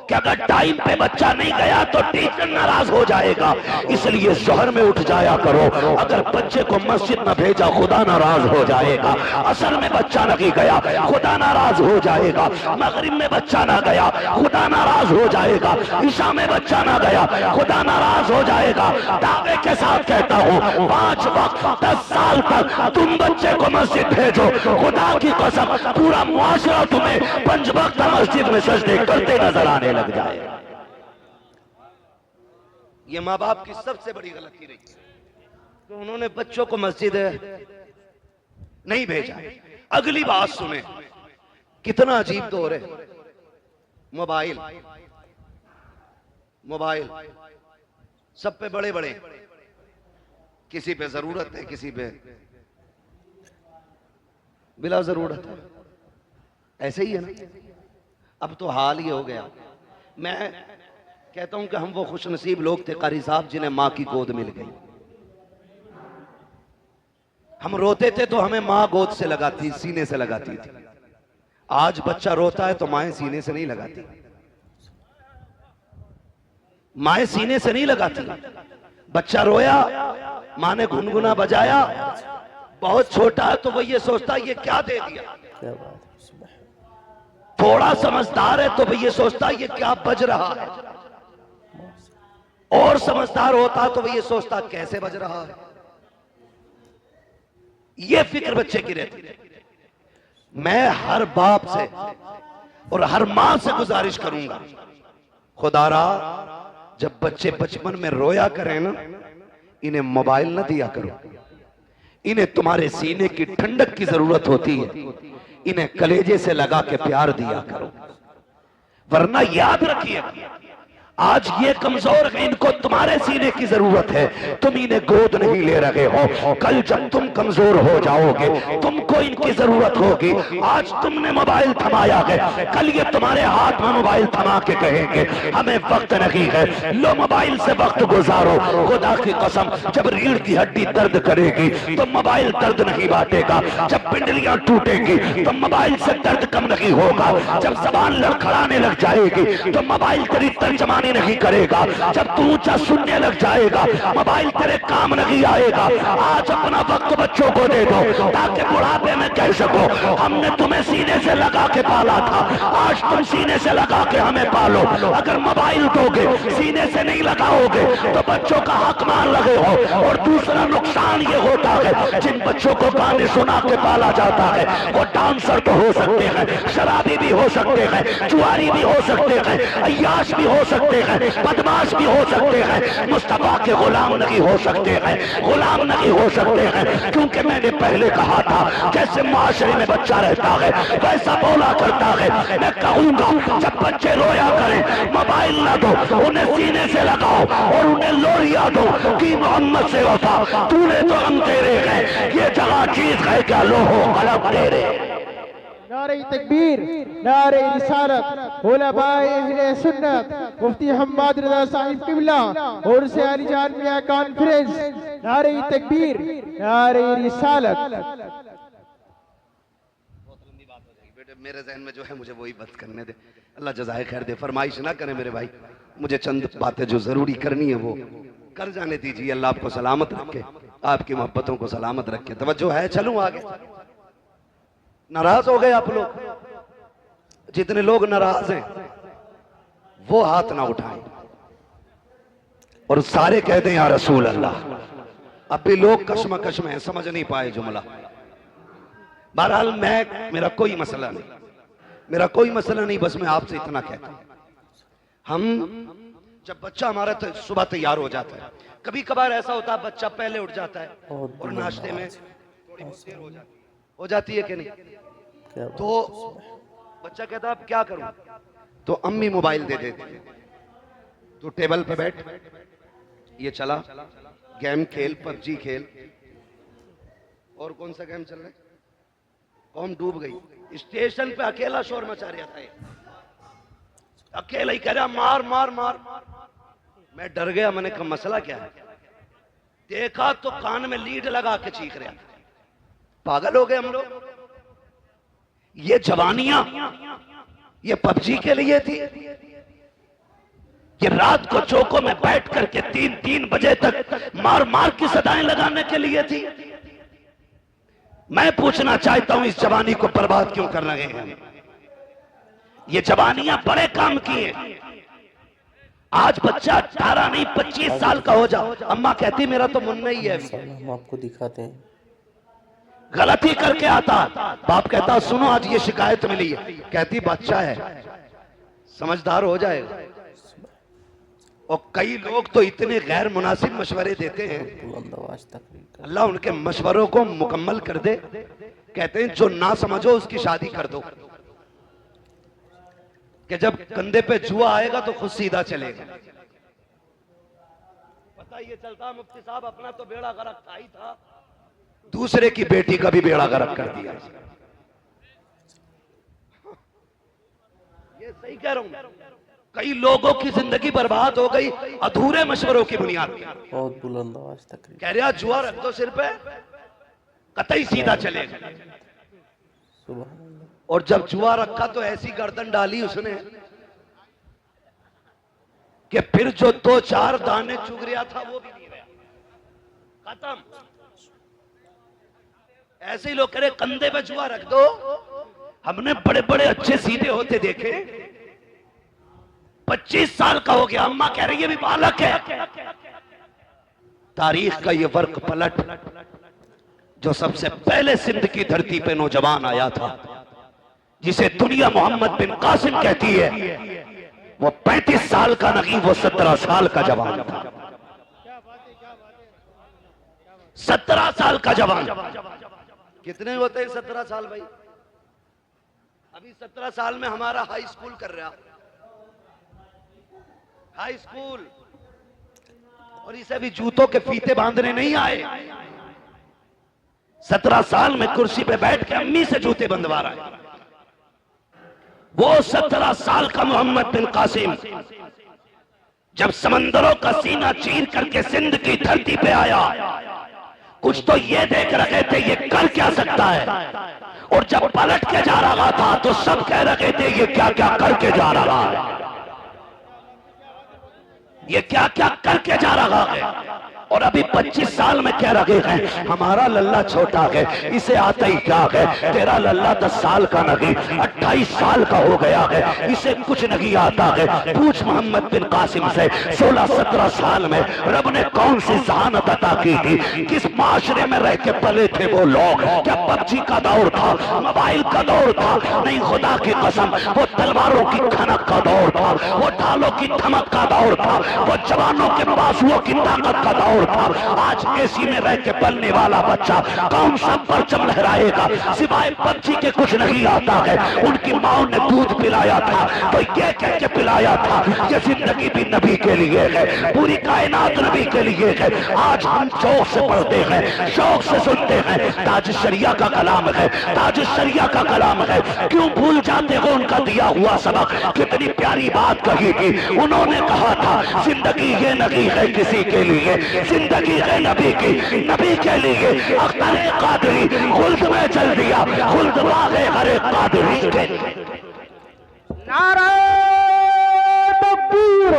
कि अगर टाइम पे बच्चा नहीं गया तो टीचर नाराज हो जाएगा, इसलिए जोहर में उठ जाया करो। अगर बच्चे को मस्जिद न भेजा खुदा नाराज हो जाएगा। असर में बच्चा नहीं गया खुदा नाराज हो जाएगा। मगरिब में बच्चा ना गया खुदा नाराज हो जाएगा। ईशा में बच्चा ना गया खुदा नाराज हो जाएगा। दावे के साथ कहता हूँ 5 वक्त 10 साल तक तुम बच्चे को मस्जिद भेजो, खुदा की कसम पूरा मुआशरा तुम्हें 5 वक्त मस्जिद में सजदे करते नजर आने लग जाए। ये माँ बाप की सबसे बड़ी गलती रही तो उन्होंने बच्चों को मस्जिद नहीं भेजा। अगली बात सुने, कितना अजीब दौर है। मोबाइल मोबाइल सब पे बड़े बड़े, किसी पे जरूरत है किसी पे बिला जरूरत है। ऐसे ही है ना। अब तो हाल ही हो गया। मैं कहता हूं कि हम वो खुशनसीब लोग थे कारी साहब जिन्हें मां की गोद मिल गई। हम रोते थे तो हमें मां गोद से लगाती, सीने से लगाती थी। आज बच्चा रोता है तो माएं सीने से नहीं लगाती, माएं सीने से नहीं लगाती। बच्चा रोया, मां ने गुनगुना बजाया, बहुत छोटा है तो वो ये सोचता ये क्या दे दिया। थोड़ा समझदार है तो वो ये सोचता ये क्या बज रहा है। और समझदार होता तो वो ये सोचता कैसे बज रहा है। ये फिक्र बच्चे की रहती है। मैं हर बाप से और हर मां से गुजारिश करूंगा, खुदारा जब बच्चे बचपन में रोया करें ना, इन्हें मोबाइल न दिया करो। इन्हें तुम्हारे सीने की ठंडक की जरूरत होती है, इन्हें कलेजे से लगा के प्यार दिया करो। वरना याद रखिए आज ये कमजोर है, इनको तुम्हारे सीने की जरूरत है, तुम इन्हें गोद नहीं ले रहे हो। कल जब तुम कमजोर हो जाओगे तुमको इनकी जरूरत होगी। आज तुमने मोबाइल थमाया है, कल ये तुम्हारे हाथ में मोबाइल थमा के कहेंगे हमें वक्त नहीं है, लो मोबाइल से वक्त गुजारो। खुदा की कसम जब रीढ़ की हड्डी दर्द करेगी तो मोबाइल दर्द नहीं बांटेगा। जब पिंडलियां टूटेगी तो मोबाइल से दर्द कम नहीं होगा। जब जबान लड़खड़ाने लग जाएगी तो मोबाइल तेरी तर्जमानी नहीं करेगा। जब तू ऊंचा सुनने लग जाएगा मोबाइल तेरे काम नहीं आएगा। आज अपना वक्त बच्चों को दे दो ताकि बुढ़ापे में कह सको हमने तुम्हें सीने से लगा के पाला था, आज तुम सीने से लगा के हमें पालो। अगर मोबाइल दोगे सीने से नहीं लगाओगे तो बच्चों का हक मान लगे हो। और दूसरा नुकसान ये होता है जिन बच्चों को गाने सुना के पाला जाता है वो डांसर तो हो सकते हैं, शराबी भी हो सकते हैं, जुआरी भी हो सकते हैं, अय्याश भी हो सकते हैं, बदमाश भी हो सकते हैं, मुस्तफा के गुलाम नहीं हो सकते हैं, गुलाम नहीं हो सकते हैं। क्योंकि मैंने पहले कहा था जैसे माशरे में बच्चा रहता है वैसा बोला करता है। मैं कहूंगा जब बच्चे रोया करें मोबाइल ना दो, उन्हें सीने से लगाओ और उन्हें लोरिया दो कि मोहम्मद से वफा तूने तो हम तेरे हैं, ये जगह चीज है क्या लोहो कलम तेरे। नारे तकबीर, नारे रिसालत, उलमाए अहले सुन्नत, मुफ्ती हम्माद रज़ा साहिब किबला और से अली जान मियां कॉन्फ्रेंस। नारे तकबीर, नारे रिसालत। बेटे मेरे जहन में जो है मुझे वही बस करने दे, अल्लाह जज़ाए खैर दे। फरमाइश ना करें मेरे भाई, मुझे चंद बातें जो जरूरी करनी है वो कर जाने दीजिए। अल्लाह आपको सलामत रखे, आपकी मोहब्बतों को सलामत रखे। तवज्जो है, चलूं आगे। नाराज हो गए आप लोग? जितने लोग नाराज हैं वो हाथ ना उठाएं और सारे कह दें या रसूल अल्लाह। अब भी लोग कश्मकश में हैं, समझ नहीं पाए जुमला। बहरहाल मेरा कोई मसला नहीं, मेरा कोई मसला नहीं, बस मैं आपसे इतना कहता हूं हम जब बच्चा हमारा तो सुबह तैयार हो जाता है, कभी कभार ऐसा होता है बच्चा पहले उठ जाता है और नाश्ते में थोड़ी बहुत देर हो जाती है कि नहीं, तो बच्चा कहता है अब क्या करूं, तो अम्मी मोबाइल दे देती, तो टेबल पे बैठ, ये चला गेम खेल, पबजी खेल, और कौन सा गेम चल रहा है, कौम डूब गई, स्टेशन पे अकेला शोर मचा रहा था। अकेला ही कह रहा मार मार मार। मैं डर गया, मैंने कहा मसला क्या है? देखा तो कान में लीड लगा के चीख रहा। पागल हो गए हम लोग। ये जवानियां ये पबजी के लिए थी, ये रात को चौकों में बैठ करके 3-3 बजे तक मार मार की सदाएं लगाने के लिए थी। मैं पूछना चाहता हूं इस जवानी को बर्बाद क्यों कर रहे हैं? ये जवानियां बड़े काम की हैं। आज बच्चा 18 नहीं 25 साल का हो जाओ, अम्मा कहती मेरा तो मुन्ना ही है। हम आपको दिखाते हैं। गलती करके आता, बाप कहता सुनो आज ये शिकायत मिली है, कहती बच्चा है समझदार हो जाएगा। और कई लोग तो इतने गैर मुनासिब मशवरे देते हैं, अल्लाह उनके मशवरों को मुकम्मल कर दे। कहते हैं जो ना समझो उसकी शादी कर दो, कि जब कंधे पे जुआ आएगा तो खुद सीधा चलेगा। पता ये चलता मुफ्ती साहब अपना तो बेड़ा गर्क था ही था, दूसरे की बेटी का भी बेड़ा गर्क कर दिया। ये सही कह रहा हूं। कई लोगों की जिंदगी बर्बाद हो गई अधूरे मशवरों की बुनियाद पर। बहुत बुलंद आवाज तक कह रहा जुआ रख दो सिर पे, कतई सीधा चलेगा। और जब जुआ रखा तो ऐसी गर्दन डाली उसने कि फिर जो 2-4 दाने चुग रहा था वो भी नहीं रहा, खत्म। ऐसे ही लोग कह रहे कंधे पे जुआ रख दो। हमने बड़े बड़े अच्छे सीधे होते देखे, 25 साल का हो गया, अम्मा कह रही है भी बालक है। तारीख का ये वर्क पलट जो सबसे पहले सिंध की धरती पे नौजवान आया था, जिसे दुनिया मोहम्मद बिन कासिम कहती है, वो 35 साल का नहीं, वो 17 साल का जवान था। 17 साल का जवान। कितने होते हैं 17 साल भाई? अभी 17 साल में हमारा हाई स्कूल कर रहा, हाई स्कूल, और इसे भी जूतों के फीते बांधने नहीं आए। 17 साल में कुर्सी पे बैठ के अम्मी से जूते बंधवा रहा है। वो 17 साल का मोहम्मद बिन कासिम जब समंदरों का सीना चीर करके सिंध की धरती पे आया, कुछ तो ये देख रहे थे ये कर क्या सकता है, और जब पलट के जा रहा था तो सब कह रहे थे ये क्या क्या करके जा रहा है, ये क्या क्या करके जा रहा है। और अभी 25 साल में कह रहे हैं हमारा लल्ला छोटा है, इसे आता ही क्या है, तेरा लल्ला 10 साल का नहीं 28 साल का हो गया है, इसे कुछ नहीं आता है। पूछ मोहम्मद बिन कासिम से 16-17 साल में रब ने कौन सी जहानत अता की थी, किस माशरे में रह के पले थे वो लोग। क्या पबजी का दौर था, मोबाइल का दौर था? नहीं, खुदा की कसम वो तलवारों की खनक का दौर था, वो ढालों की धमक का दौर था, वो जवानों के बाजुओं की ताकत का दौर था। आज एसी में रह के पलने वाला बच्चा कौन सा परचम लहराएगा, सिवाय पबजी के कुछ नहीं आता है। उनकी माओ ने दूध पिलाया था तो ये कह के पिलाया था कि जिंदगी भी नबी के लिए है, पूरी कायनात नबी के लिए है। आज हम शौक से पढ़ते हैं, शौक से सुनते हैं, ताज शरिया का कलाम है, ताज शरिया का कलाम है, क्यों भूल जाते हो उनका दिया हुआ सबक? कितनी प्यारी बात कही थी उन्होंने, कहा था जिंदगी ये नहीं है किसी के लिए, जिंदगी है नबी की, नबी के लिए। अख्तर कादरी खुल्द में चल दिया, खुल्द वाले हरे कादरी के। नारे तकबीर,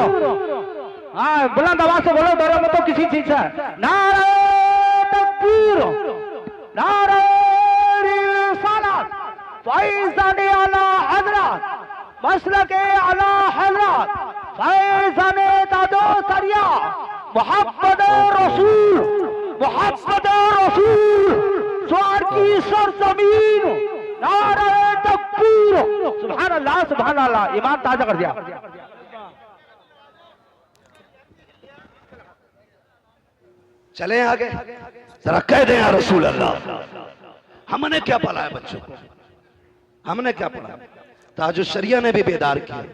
हाँ बुलंद आवाज से बोलो, डरो मत किसी चीज से। नारे तकबीर, नारे रिसालत, फैज़ाने आला हज़रत, मसलके आला हज़रत, फैज़ाने दादो सरिया, मोहम्मद रसूल, मोहम्मद रसूल, स्वर्ग की सरजमीन, नारे तकबीर, सुभान अल्लाह सुभान अल्लाह। ईमान ताजा कर दिया। चले आगे, जरा कह दें या रसूल अल्लाह। हमने क्या पढ़ाया बच्चों को, हमने क्या पढ़ाया? ताज शरिया ने भी बेदार किया,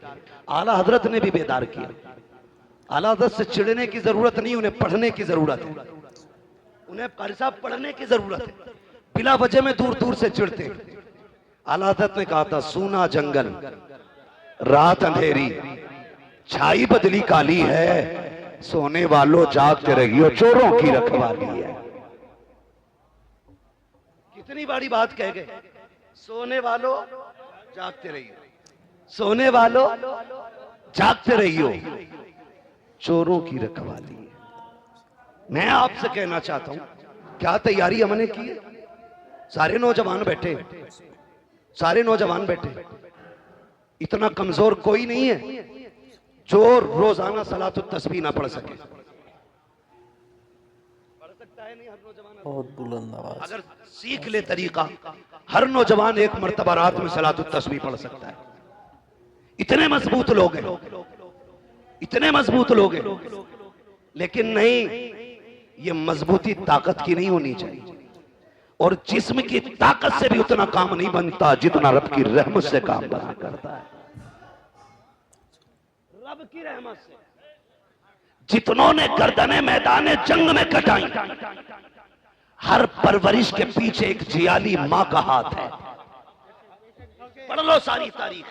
आला हजरत ने भी बेदार किया। आला हजरत से चिढ़ने की जरूरत नहीं, उन्हें पढ़ने की जरूरत है। उन्हें कारी साहब पढ़ने की जरूरत है, बिला वजह में दूर दूर से चिढ़ते। आला हजरत ने कहा था सूना जंगल रात अंधेरी छाई बदली काली है, सोने वालों जागते रहियो चोरों की रखवाली है। कितनी बड़ी बात कह गए, सोने वालों जागते रहियो, सोने वालों जागते रहियो चोरों की रखवाली है। मैं आपसे कहना चाहता हूं, क्या तैयारी हमने की है? सारे नौजवान बैठे, सारे नौजवान बैठे, इतना कमजोर कोई नहीं है जो रोजाना सलातुत तस्बीह ना पढ़ सके। पढ़ सकता है नहीं हर नौजवान? बहुत बुलंद आवाज। अगर सीख ले तरीका, हर नौजवान एक मर्तबा रात में सलातुत तस्बीह पढ़ सकता है। इतने मजबूत लोग हैं, इतने मजबूत लोग हैं, लेकिन नहीं, ये मजबूती ताकत की नहीं होनी चाहिए, और जिस्म की ताकत से भी उतना काम नहीं बनता जितना रब की रहमत से काम बना करता है। रब की रहमत से जितनों ने गर्दने मैदान जंग में कटाई, हर परवरिश के पीछे एक जियाली मां का हाथ है। पढ़ लो सारी तारीख।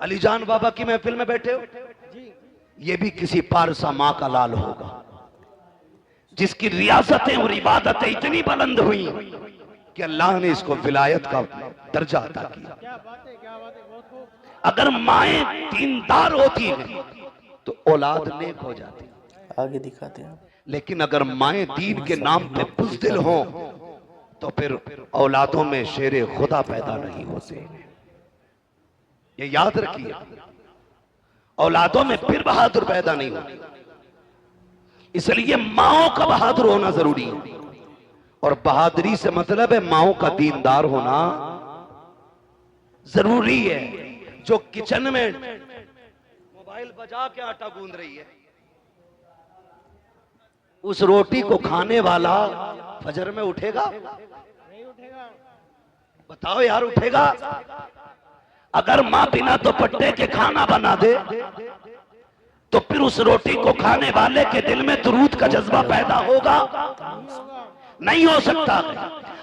अलीजान बाबा की महफिल में बैठे हो, ये भी किसी पारसा मां का लाल होगा जिसकी रियासतें और इबादतें इतनी बुलंद हुई कि अल्लाह ने इसको विलायत का दर्जा अता किया। अगर माएं दीनदार होती हैं तो औलाद नेक हो जाती। आगे दिखाते हैं। लेकिन अगर माएं दीन के नाम पे बुज़दिल हों तो फिर औलादों में शेरे खुदा पैदा नहीं होते। ये याद रखिए, औलादों में फिर बहादुर पैदा नहीं होते। इसलिए माओं का बहादुर होना जरूरी है, और बहादुरी से मतलब है माओं का दीनदार होना जरूरी है। जो किचन में मोबाइल बजा के आटा गूंद रही है, उस रोटी को खाने वाला फजर में उठेगा? नहीं उठेगा। बताओ यार, उठेगा? अगर मां बिना दुपट्टे के खाना बना दे तो फिर उस रोटी को खाने वाले के दिल में दुरूद का जज्बा पैदा होगा? नहीं हो सकता।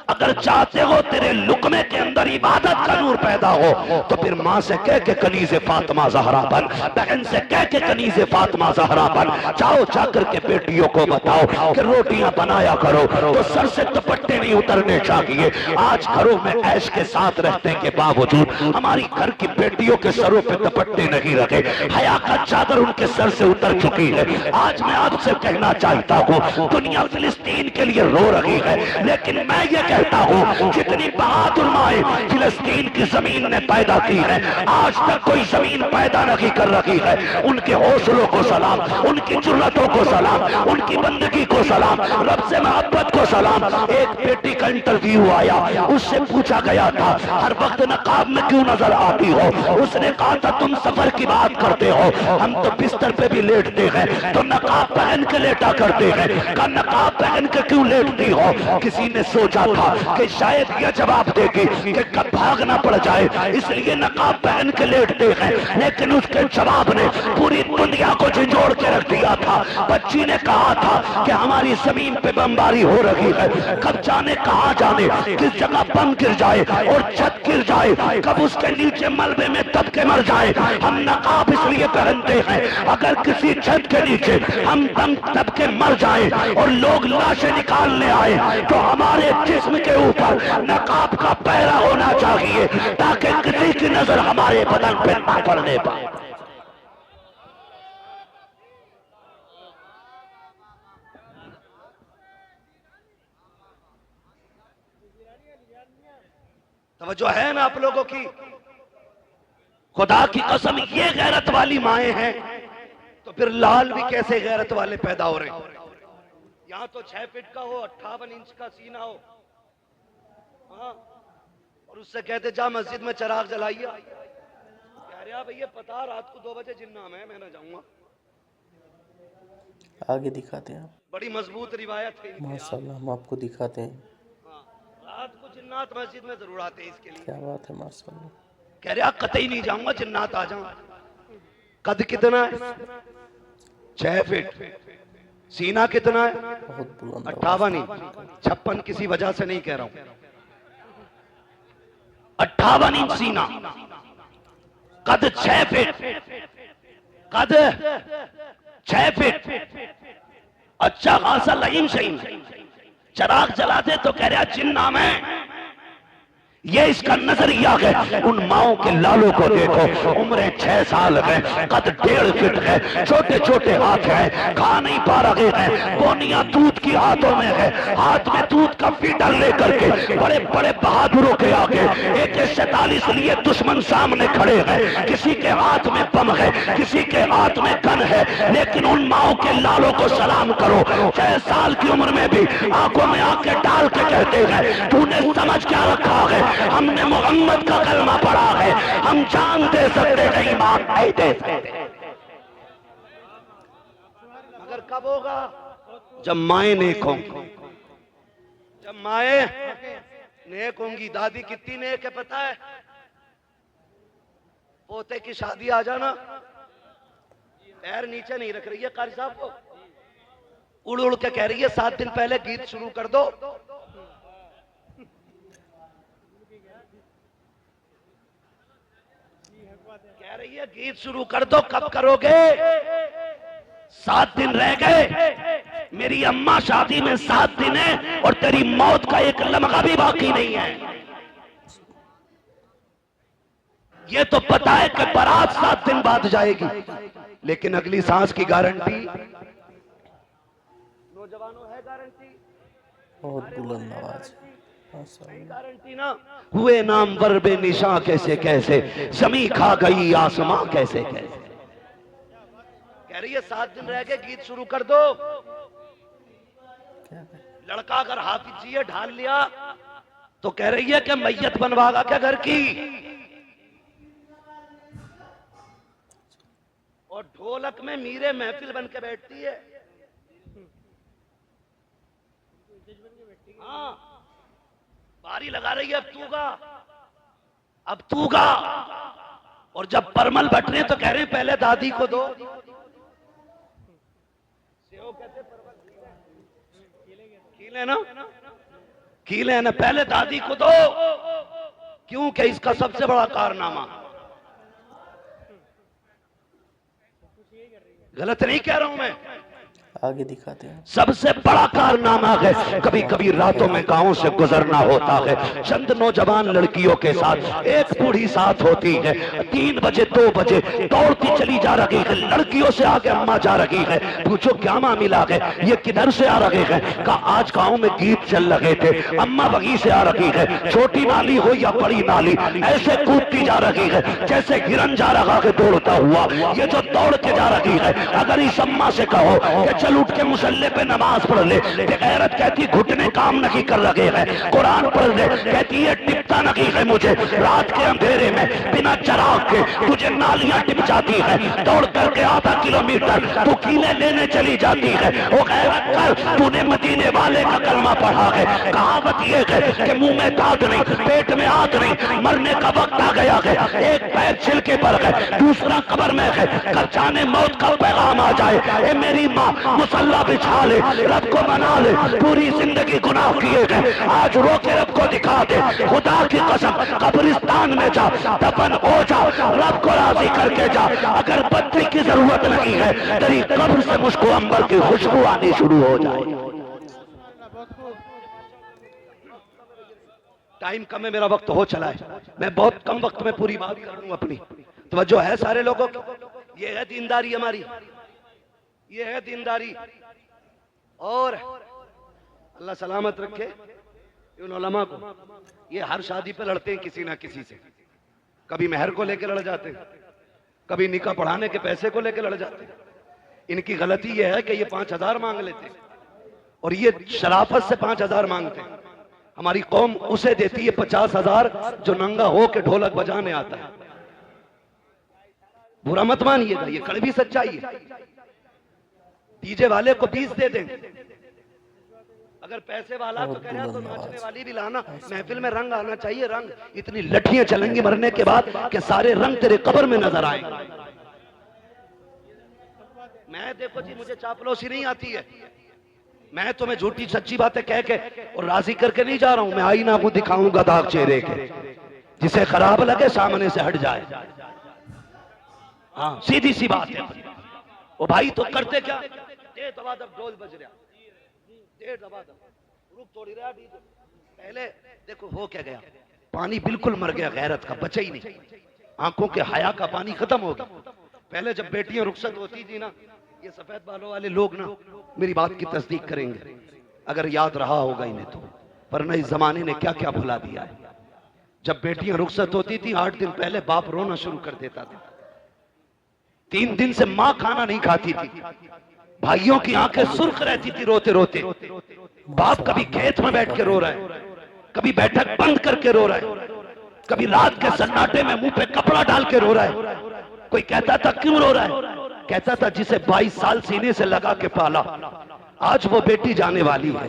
अगर चाहते हो तेरे लुकमे के अंदर इबादत का नूर पैदा हो तो फिर माँ से कह के कनीज़े फातिमा ज़हरा बन, बहन से कह के कनीज़े फातिमा ज़हरा बन। जाओ जाकर के बेटियों को बताओ कि रोटियां बनाया करो तो सर से दुपट्टे नहीं उतरने चाहिए। आज घरों में ऐश के साथ रहने के बावजूद हमारी घर की बेटियों के सरों पे दुपट्टे नहीं रखे, हया का चादर उनके सर से उतर चुकी है। आज मैं आपसे कहना चाहता हूँ, दुनिया फिलिस्तीन के लिए रो रही है, लेकिन मैं ये कहता हूं जितनी बहादुर माएं फिलिस्तीन की जमीन ने पैदा की है, आज तक कोई जमीन पैदा नहीं कर रही है। उनके हौसलों को सलाम, उनकी जुर्रतों को सलाम, उनकी बंदगी को सलाम, रब से मोहब्बत को सलाम। एक बेटी का इंटरव्यू आया, उससे पूछा गया था हर वक्त नकाब में क्यों नजर आती हो? उसने कहा था तुम सफर की बात करते हो, हम तो बिस्तर पे भी लेटते हैं, तो नकाब पहन के लेटा करते हैं। का नकाब पहन के क्यों लेटती हो? किसी ने सोचा था कि शायद यह जवाब देगी कि कब भाग ना पड़ जाए, इसलिए नकाब पहन के लेटते हैं, लेकिन उसके जवाब ने पूरी दुनिया को झंझोड़ के रख दिया था। बच्ची ने कहा था कि हमारी जमीन पे बमबारी हो रही है, कब जाने कहां जाने, किस जगह बम गिर जाए और छत गिर जाए, कब उसके नीचे मलबे में दब के मर जाए। हम नकाब इसलिए पहनते हैं अगर किसी छत के नीचे हम दम दब के मर जाए और लोग लाशें निकालने आए तो हमारे जिस्म के ऊपर नकाब का पहरा होना चाहिए ताकि किसी की नजर हमारे बदन पे ना पड़ने पाए। तवज्जो है ना आप लोगों की? खुदा की कसम, ये गैरत वाली माएं हैं तो फिर लाल भी कैसे गैरत वाले पैदा हो रहे हैं। यहाँ तो 6 फीट का हो, 58 इंच का सीना हो, हाँ, और उससे कहते जा मस्जिद में चिराग जलाइए। कह रहे भैया पता रात को 2 बजे जिन्नाम है, मैं ना जाऊंगा। आगे दिखाते हैं। बड़ी मजबूत रिवायत है माशाल्लाह, हम आपको दिखाते हैं। हाँ, रात को जिन्नात मस्जिद में जरूर आते हैं इसके लिए। क्या बात है, माशाल्लाह। कह रहे कतई नहीं जाऊंगा, जिन्नात आ जाऊं। कद कितना है? 6 फीट। सीना कितना है? बहुत बुलंद। 58 इंच। 56 किसी वजह से नहीं कह रहा हूं, 58 इंच सीना। कद 6 फीट, कद 6 फीट, अच्छा खासा लहीम शहीम, चराग जलाते तो कह रहा जिन्ना में। ये इसका नजरिया है। उन माओं के लालों को देखो, उम्र 6 साल है, कद 1.5 फीट है, छोटे छोटे हाथ हैं, खा नहीं पा रहे हैं, बोनियां दूध की हाथों में है, हाथ में दूध का फीडर लेकर के बड़े बड़े बहादुरों के आगे AK-47 लिए दुश्मन सामने खड़े हैं। किसी के हाथ में बम है, किसी के हाथ में गन है, लेकिन उन माओं के लालों को सलाम करो। 6 साल की उम्र में भी आंखों में आंखें डाल के कहते हैं तूने समझ क्या रखा है, हमने मोहम्मद का कलमा पढ़ा है, हम जान दे सकते हैं, ईमान नहीं दे सकते। मगर कब होगा? जब माए नेक होंगी, जब माए नेक होंगी। दादी कितनी नेक है पता है? पोते की शादी आ जाना, पैर नीचे नहीं रख रही है कारी साहब को, उड़ उड़ के कह रही है 7 दिन पहले गीत शुरू कर दो। कह रही है गीत शुरू कर दो, कब करोगे? 7 दिन रह गए, मेरी अम्मा शादी में 7 दिन है और तेरी मौत का एक लम्हा भी बाकी नहीं है। ये तो पता है कि बारात 7 दिन बाद जाएगी, लेकिन अगली सांस की गारंटी नौजवानों है गारंटी? बहुत बुलंद आवाज, गारंटी ना। हुए नाम वर बे निशा कैसे कैसे, जमी खा गई आसमां कैसे कैसे। कह रही है 7 दिन रह गए, गीत शुरू कर दो। लड़का अगर हाफिज जी ढाल लिया तो कह रही है कि मैयत बनवागा क्या घर की। और ढोलक में मीरे महफिल बन के बैठती है। हाँ, बारी लगा रही है, अब तू गा। और जब परमल बट रहे तो कह रहे हैं पहले दादी को दो। कीले ना, कीले ना, पहले दादी को दो। क्योंकि इसका सबसे बड़ा कारनामा, गलत नहीं कह रहा हूं मैं, आगे दिखाते हैं, सबसे बड़ा कारनामा है। कभी कभी रातों में गांव से गुजरना होता है, चंद नौजवान लड़कियों के साथ, एक बूढ़ी साथ होती है, 3 बजे 2 बजे दौड़ती चली जा रही है, लड़कियों से आगे अम्मा जा रही है। पूछो क्या मामला है, ये किधर से आ रहे हैं? कहा आज गांव में गीत चल रहे थे, अम्मा वहीं से आ रही है, छोटी नाली हो या बड़ी नाली, ऐसे कूदती जा रही है जैसे हिरन जा रहा है दौड़ता हुआ। ये जो दौड़ के जा रही है, अगर इस अम्मा से कहो कि चल उठ के मुसल्ले पे नमाज पढ़ ले, बेगैरत कहती घुटने काम नहीं कर रहे हैं, कुरान पढ़ ले, कहती है टिपता नहीं है मुझे, रात के अंधेरे में बिना चराग के तुझे नालियां टिप जाती है, दौड़ करके आधा किलोमीटर तू कीले लेने चली जाती है। वो गैरत कर, तूने मदीने वाले का कलमा पढ़ा है। कहावत ये है कि मुंह में दांत नहीं, पेट में आग नहीं, मरने का वक्त आ गया है, एक पैर छिलके पर है, दूसरा कब्र में है, कब जाने मौत का पैगाम आ जाए। ए मेरी माँ मुसल्ला बिछा ले, रब को मना ले, पूरी जिंदगी गुनाह किए गए, आज रो के रब को दिखा दे, खुदा की कसम कब्रिस्तान में जा, दफन हो जा, रब को राजी करके जा। अगर बत्ती की जरूरत नहीं है, तेरी कब्र से मुझको अंबर की खुशबू आनी शुरू हो जाए। टाइम कम है, मेरा वक्त हो चला है, मैं बहुत कम वक्त में पूरी बात कर दूं अपनी। तवज्जो है सारे लोगों की? ये है दीनदारी हमारी, ये है दीनदारी। और अल्लाह सलामत रखे इन उलमा को। ये हर शादी पे लड़ते हैं किसी ना किसी से, कभी मेहर को लेकर लड़ जाते हैं, कभी निकाह पढ़ाने के पैसे को लेकर लड़ जाते हैं। इनकी गलती ये है कि ये 5000 मांग लेते हैं और ये शराफत से 5000 मांगते हैं। हमारी कौम उसे देती है 50,000 जो नंगा हो के ढोलक बजाने आता है। बुरा मत मानिएगा, ये कड़वी सच्चाई है। डीजे वाले को 20 दे दें, अगर पैसे वाला तो कह रहा तो नाचने वाली भी लाना। महफिल में रंग आना चाहिए, रंग। इतनी लठियां चलेंगी मरने के बाद कि सारे रंग तेरे कब्र में नजर आएंगे। मैं देखो जी, मुझे चापलूसी नहीं आती है, मैं तुम्हें झूठी सच्ची बातें कह के और राजी करके नहीं जा रहा हूं। मैं आईना को दिखाऊंगा दाग चेहरे के, जिसे खराब लगे सामने से हट जाए। हाँ सीधी सी बात है। वो भाई तो करते क्या, दे दबा दब ढोल बज रहा, दे दबा दब रुक थोड़ी रहा डीजे। पहले देखो हो क्या गया, पानी बिल्कुल मर गया, गैरत का बचा ही नहीं, आंखों के हया का पानी खत्म हो गया। पहले जब बेटियां रुखसत होती थी ना, ये सफेद बालों वाले लोग ना मेरी बात की तस्दीक करेंगे अगर याद रहा होगा इन्हें तो, वरना इस जमाने ने क्या क्या भुला दिया है। जब बेटियां रुखसत होती थी 8 दिन पहले बाप रोना शुरू कर देता था। 3 दिन से मां खाना नहीं खाती थी, भाइयों की आंखें सुर्ख रहती थी रोते रोते। बाप कभी खेत में बैठ के रो रहा है, कभी बैठक बंद करके रो रहा है, कभी रात के सन्नाटे में मुंह पे कपड़ा डाल के रो रहा है। कोई कहता था क्यों रो रहा है, कहता था जिसे 22 साल सीने से लगा के पाला, आज वो बेटी जाने वाली है।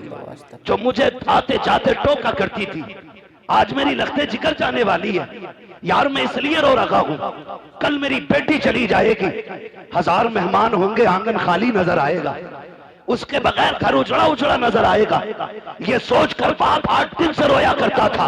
जो मुझे आते जाते टोका करती थी, आज मेरी लखते जिगर जाने वाली है। यार मैं इसलिए रो रहा हूं, कल मेरी बेटी चली जाएगी, 1000 मेहमान होंगे, आंगन खाली नजर आएगा, उसके बगैर घर उजड़ा उजड़ा नजर आएगा। ये सोचकर बाप 8 दिन से रोया करता था।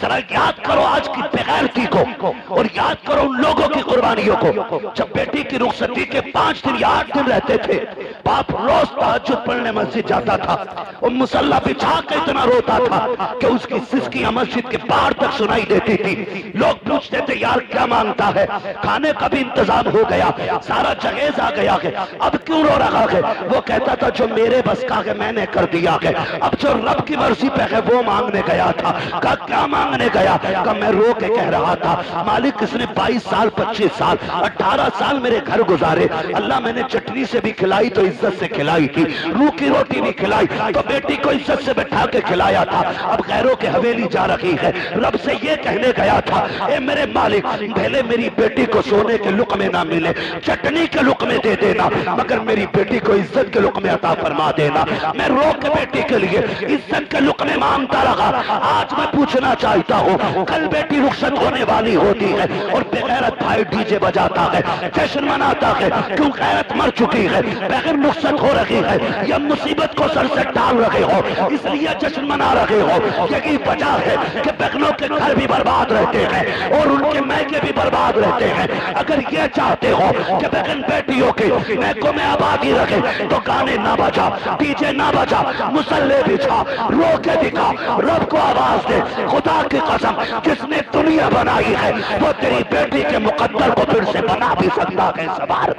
जरा याद करो आज की बेगैरती को, और याद करो उन लोगों की कुर्बानियों को। जब बेटी की रुखसती के 5 दिन या 8 दिन रहते थे, बाप रोज तहज्जुद पढ़ने मस्जिद जाता था और मुसल्ला बिछा के इतना रोता था कि उसकी सिसकियां मस्जिद के बाहर तक सुनाई देती थी। लोग पूछते थे यार क्या मांगता है, खाने का भी इंतजाम हो गया, सारा जहेज आ गया है, अब क्यों रो रहा है। वो कहता था जो मेरे बस का है मैंने कर दिया है, अब जो रब की मर्जी पे है वो मांगने गया था। कहा क्या मांगने गया, कहा मैं रो के कह रहा था मालिक इसने 22 साल 25 साल 18 साल मेरे घर गुजारे, अल्लाह मैंने चटनी से भी खिलाई तो इज्जत से खिलाई थी, रूखी रोटी भी खिलाई तो बेटी को इज्जत से बैठा के खिलाया था, अब गैरों के हवेली जा रही है, रब से ये कहने गया था ए मेरे मालिक पहले मेरी बेटी को सोने के लुक़मे ना मिले, चटनी के लुक़मे दे देना, मगर मेरी बेटी को इज्जत के लुक़मे अता फरमा देना। मैं रो के बेटी के लिए इज्जत के लुक़मे मांगता रहा। आज मैं पूछना चाहता हूँ कल बेटी रुखसत होने वाली होती है और बेगैरत भाई डीजे बजाता है, जश्न मनाता है, क्यों गैरत मर चुकी है, बगैर रुखसत हो रही है, यह मुसीबत को सर से डाल रहे हो इसलिए जश्न मना रहे हो। यही वजह है कि बहनों के घर भी बर्बाद रहते हैं और उनके मैके भी बर्बाद रहते हैं। अगर ये चाहते हो कि बहन बेटियों के मैकों में आबादी रखे तो गाने ना बजा, डीजे ना बजा, मुसल्ले बिछा, रो के दिखा, रब को आवाज दे। खुदा की कसम जिसने दुनिया बनाई है वो तेरी बेटी के मुकद्दर को फिर से बना भी सकता है। सवार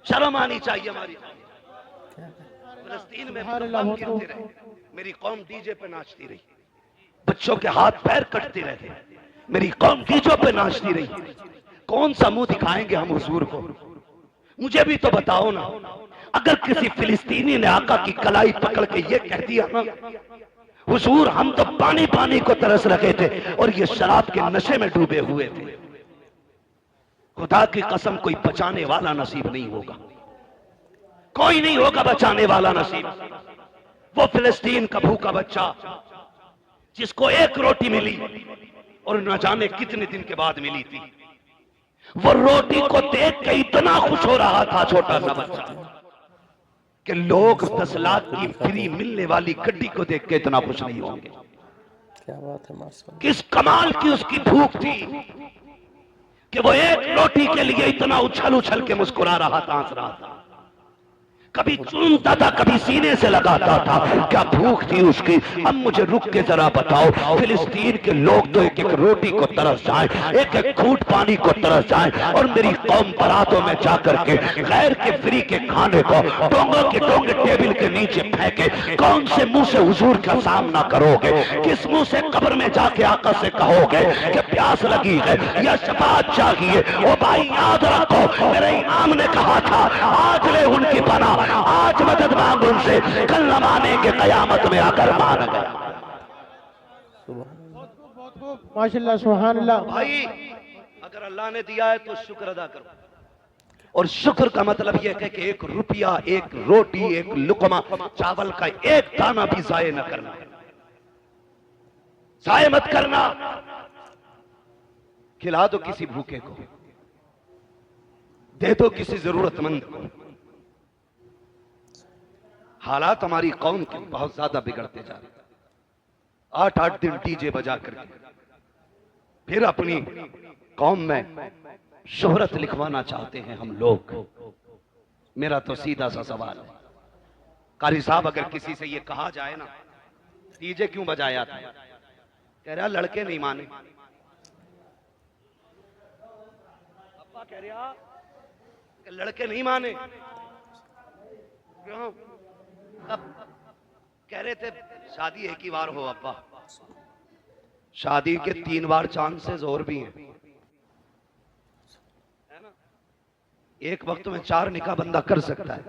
शर्म आनी चाहिए हमारी। फलस्तीन में बम गिरते रहे, मेरी कौम डीजे पे नाचती रही, बच्चों के हाथ पैर कटते रहे, मेरी कौम डीजों पे नाचती रही। कौन सा मुंह दिखाएंगे हम हुजूर को, मुझे भी तो बताओ ना। अगर किसी फिलिस्तीनी ने आका की कलाई पकड़ के ये कह दिया ना हुजूर हम तो पानी पानी को तरस रखे थे और ये शराब के नशे में डूबे हुए थे, खुदा की कसम कोई बचाने वाला नसीब नहीं होगा, कोई नहीं होगा बचाने वाला नसीब। वो फिलिस्तीन का भूखा बच्चा जिसको 1 रोटी मिली और न जाने कितने दिन के बाद मिली थी, वो रोटी को देख के इतना खुश हो रहा था छोटा सा बच्चा कि लोग 10 लाख की फ्री मिलने वाली गड्डी को देख के इतना खुश नहीं होंगे। क्या बात है माशाअल्लाह। किस कमाल की उसकी भूख थी कि वो 1 रोटी के लिए इतना उछल उछल के मुस्कुरा रहा था, हंस रहा था, कभी चूमता था कभी सीने से लगाता था। क्या भूख थी उसकी। अब मुझे रुक के जरा बताओ फिलिस्तीन के लोग तो 1-1 रोटी को तरस जाएं, 1-1 घूंट पानी को तरस जाएं और मेरी कौम बरातों में जाकर के गैर के फ्री के खाने को टोंगों के टोंगे टेबल के नीचे फेंके। कौन से मुंह से हुजूर का सामना करोगे, किस मुंह से कब्र में जाके आका से कहोगे कि प्यास लगी है या शफाअत चाहिए। ओ भाई याद रखो मेरे इमाम ने कहा था आज ले उनकी पनाह, आज मदद मांग उनसे, कल न मानेंगे कयामत में आकर मान गया। माशाल्लाह सुभान अल्लाह। भाई अगर अल्लाह ने दिया है तो शुक्र अदा करो, और शुक्र का मतलब यह है कि 1 रुपया 1 रोटी 1 लुकमा चावल का 1 दाना भी जाये न करना, जाये मत करना। खिला दो किसी भूखे को, दे दो किसी जरूरतमंद को। हालात हमारी कौम के बहुत ज्यादा बिगड़ते जा रहे। 8-8 दिन डीजे बजा करके फिर अपनी कौम में शोहरत लिखवाना चाहते हैं हम लोग। मेरा तो सीधा सा सवाल है, कारी साहब अगर किसी से ये कहा जाए ना डीजे क्यों बजाया था, कह रहा लड़के नहीं माने। अब्बा कह रहा कि लड़के नहीं माने, क्यों? अब कह रहे थे शादी एक ही बार हो अब्बा, शादी के 3 बार चांसेस और भी हैं, है ना? एक वक्त में 4 निकाह बंदा कर सकता है,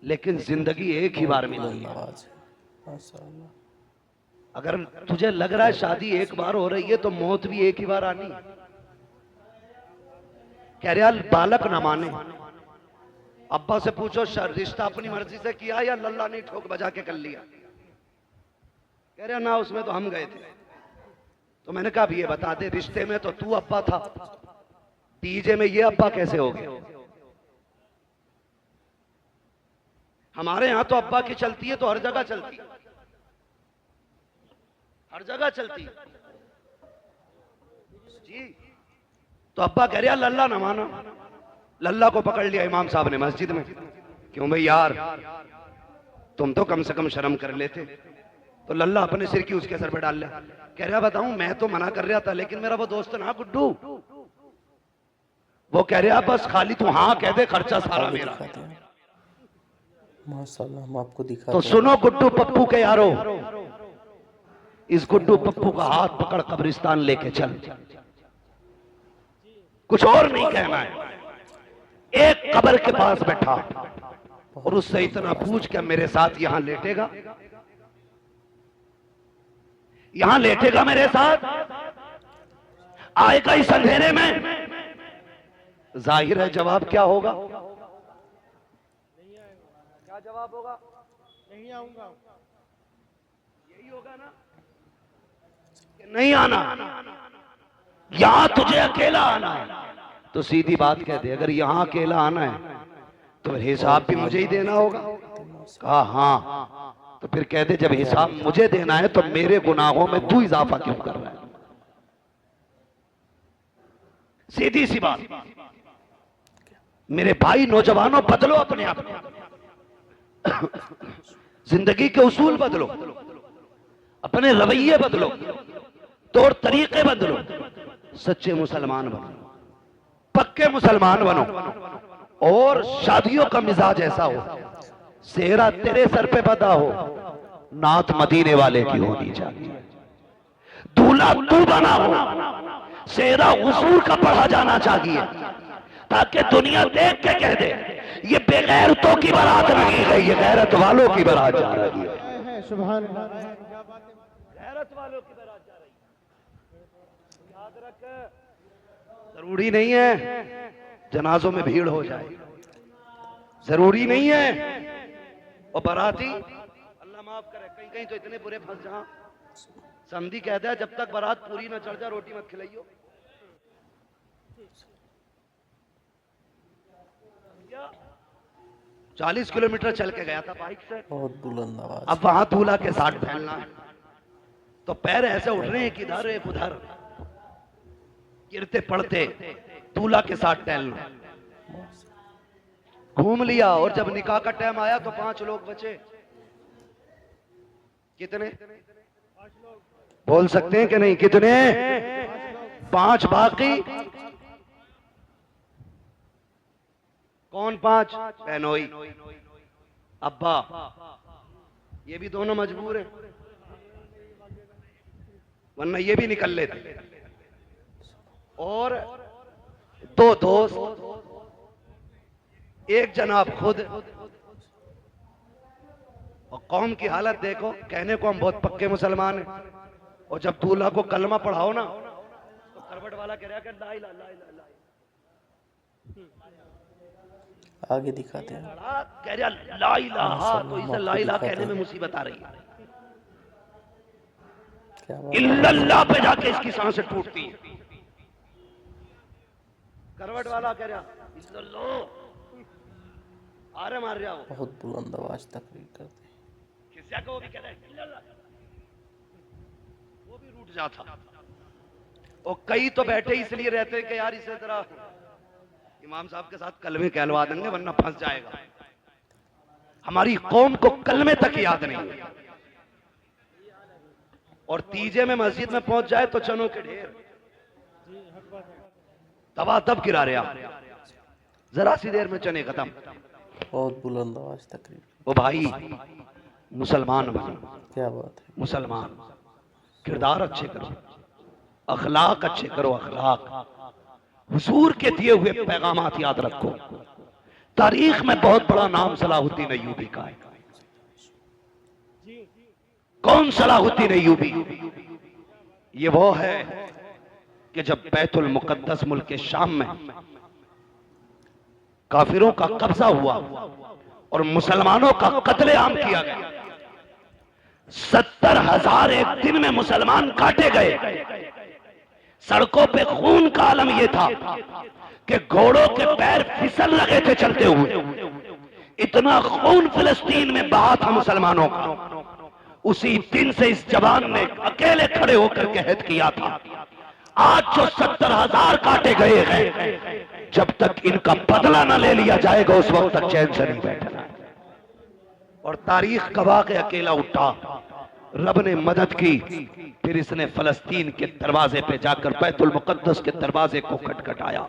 लेकिन जिंदगी एक ही बार मिलती है। माशाअल्लाह। अगर तुझे लग रहा है शादी एक बार हो रही है तो मौत भी एक ही बार आनी है। कह रहा बालक ना माने, अब्बा से पूछो रिश्ता अपनी मर्जी से किया या लल्ला ने ठोक बजा के कर लिया? कह रहा ना, उसमें तो हम गए थे। तो मैंने कहा ये बता दे, रिश्ते में तो तू अब्बा था, डीजे में ये अब्बा कैसे हो गया? हमारे यहां तो अब्बा की चलती है तो हर जगह चलती है, हर जगह चलती है जी। तो अब्बा कह रहा लल्ला ना माना, लल्ला को पकड़ लिया इमाम साहब ने मस्जिद में। क्यों भाई यार, तुम तो कम से कम शर्म कर लेते। तो लल्ला अपने सिर की उसके सर पे डाल लिया। कह रहा बताऊं, मैं तो मना कर रहा था, लेकिन मेरा वो दोस्त ना गुड्डू, वो कह रहा बस खाली तू हाँ कह दे, खर्चा सारा मेरा। माशाअल्लाह, हम आपको दिखा तो सुनो गुड्डू पप्पू के यारो, इस गुड्डू पप्पू का हाथ पकड़ कब्रिस्तान लेके चल, कुछ और नहीं कहना है। एक कब्र के पास बैठा और उससे इतना पूछ के मेरे साथ यहां लेटेगा, यहां लेटेगा मेरे साथ, आएगा इस अंधेरे में? जाहिर है जवाब क्या होगा? क्या जवाब होगा? नहीं आऊंगा। यही होगा ना कि नहीं आना, यहां तुझे अकेला आना है। तो सीधी बात कह दे, अगर यहां अकेला आना है तो हिसाब भी मुझे ही देना होगा। कहा हाँ, तो फिर कह दे जब हिसाब मुझे देना है तो मेरे गुनाहों में तू इजाफा क्यों कर रहा है? सीधी सी बात। मेरे भाई नौजवानों, बदलो अपने आप को, जिंदगी के उसूल बदलो, अपने रवैये बदलो, तौर तरीके बदलो, सच्चे मुसलमान बनो, पक्के मुसलमान बनो। और शादियों का मिजाज ऐसा हो, सेहरा तेरे सर पे बंधा हो, नात मदीने वाले की होनी चाहिए। दूल्हा तू बना हो, सेहरा हुजूर का पढ़ा जाना चाहिए, ताकि दुनिया देख के कह दे ये बेगैरतों की बारात नहीं है, ये गैरत वालों की बारात जा रही है। सुभान अल्लाह। गैरत वालों की बारात जा रही है। याद रख, जरूरी नहीं है जनाजों में भीड़ हो जाए, जरूरी नहीं है। और बाराती अल्लाह माफ करे, कहीं कहीं तो इतने बुरे फंस जहां समधी कहता है जब तक बारात पूरी ना चढ़ जाए रोटी मत खिलाइयो। 40 किलोमीटर चल के गया था बाइक से, बहुत बुलंद आवाज। अब वहां दूल्हा के साथ फैलना है तो पैर ऐसे उठ रहे हैं कि इधर एक उधर, गिरते पड़ते दूल्हा के साथ टहलना। घूम लिया और जब निकाह का टाइम आया तो 5 लोग बचे। कितने बोल सकते हैं कि नहीं? कितने? 5 बाकी। कौन 5? बहनोई, अब्बा, ये भी दोनों मजबूर हैं, वरना ये भी निकल लेते। और 2 दोस्त, एक जनाब खुद। और कौम की हालत देखो, कहने को हम बहुत पक्के मुसलमान हैं, और जब दूल्हा को कलमा पढ़ाओ ना तो करवट वाला कह रहा है ला इला ला इला ला। आगे दिखाते हैं। कह रहा ला इलाहा, तो इसे ला इलाहा कहने में मुसीबत आ रही है। क्या बात? इल्लल्लाह पे जाके इसकी सांसें टूटती है। करवट वाला कह रहा इल्लल्लाह, आरे मार रहा हो, बहुत बुलंद आवाज तकरीर करते हैं। किसी को भी कह रहा है इल्लल्लाह, वो भी रूठ जाता। और कई तो बैठे इसलिए रहते हैं कि यार इसे तरह इमाम साहब के साथ कलमे कहलवा देंगे वरना फंस जाएगा। हमारी कौम को कलमे तक याद नहीं है, और तीजे में मस्जिद में पहुंच जाए तो चनों के ढेर तबा तब गिरा रहा, जरा सी देर में चने खत्म। बहुत बुलंद आवाज तकरीर। ओ भाई मुसलमान बनो, क्या बात है। मुसलमान किरदार अच्छे करो, अखलाक अच्छे करो, अखलाक हुजूर के दिए हुए पैगामात याद रखो। तारीख में बहुत बड़ा नाम सलाहुद्दीन अय्यूबी का है। कौन सलाहुद्दीन अय्यूबी? ये वो है कि जब बैतुल मुकद्दस मुल्क के शाम में काफिरों का कब्जा हुआ और मुसलमानों का कत्लेआम किया गया, 70,000 एक दिन में मुसलमान काटे गए। सड़कों पे खून का आलम यह था कि घोड़ों के पैर फिसल लगे थे चलते हुए। इतना खून फिलिस्तीन में बहा था मुसलमानों का। उसी दिन से इस जवान ने अकेले खड़े होकर के कहत किया था, आज जो 70,000 काटे गए हैं, जब तक इनका बदला न ले लिया जाएगा उस वक्त तक चैन से नहीं बैठना। और तारीख गवाह के अकेला उठा, रब ने मदद की। फिर इसने फलस्तीन के दरवाजे पे जाकर बैतुल मुकद्दस के दरवाजे को खटखटाया।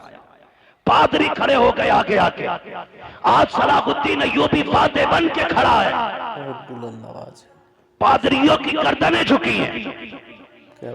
पादरी खड़े हो गए आगे आके। आज सलाहुद्दीन अय्यूबी फाते बन के खड़ा है। बहुत बुलंद आवाज है। पादरियों की गर्दनें झुकी हैं,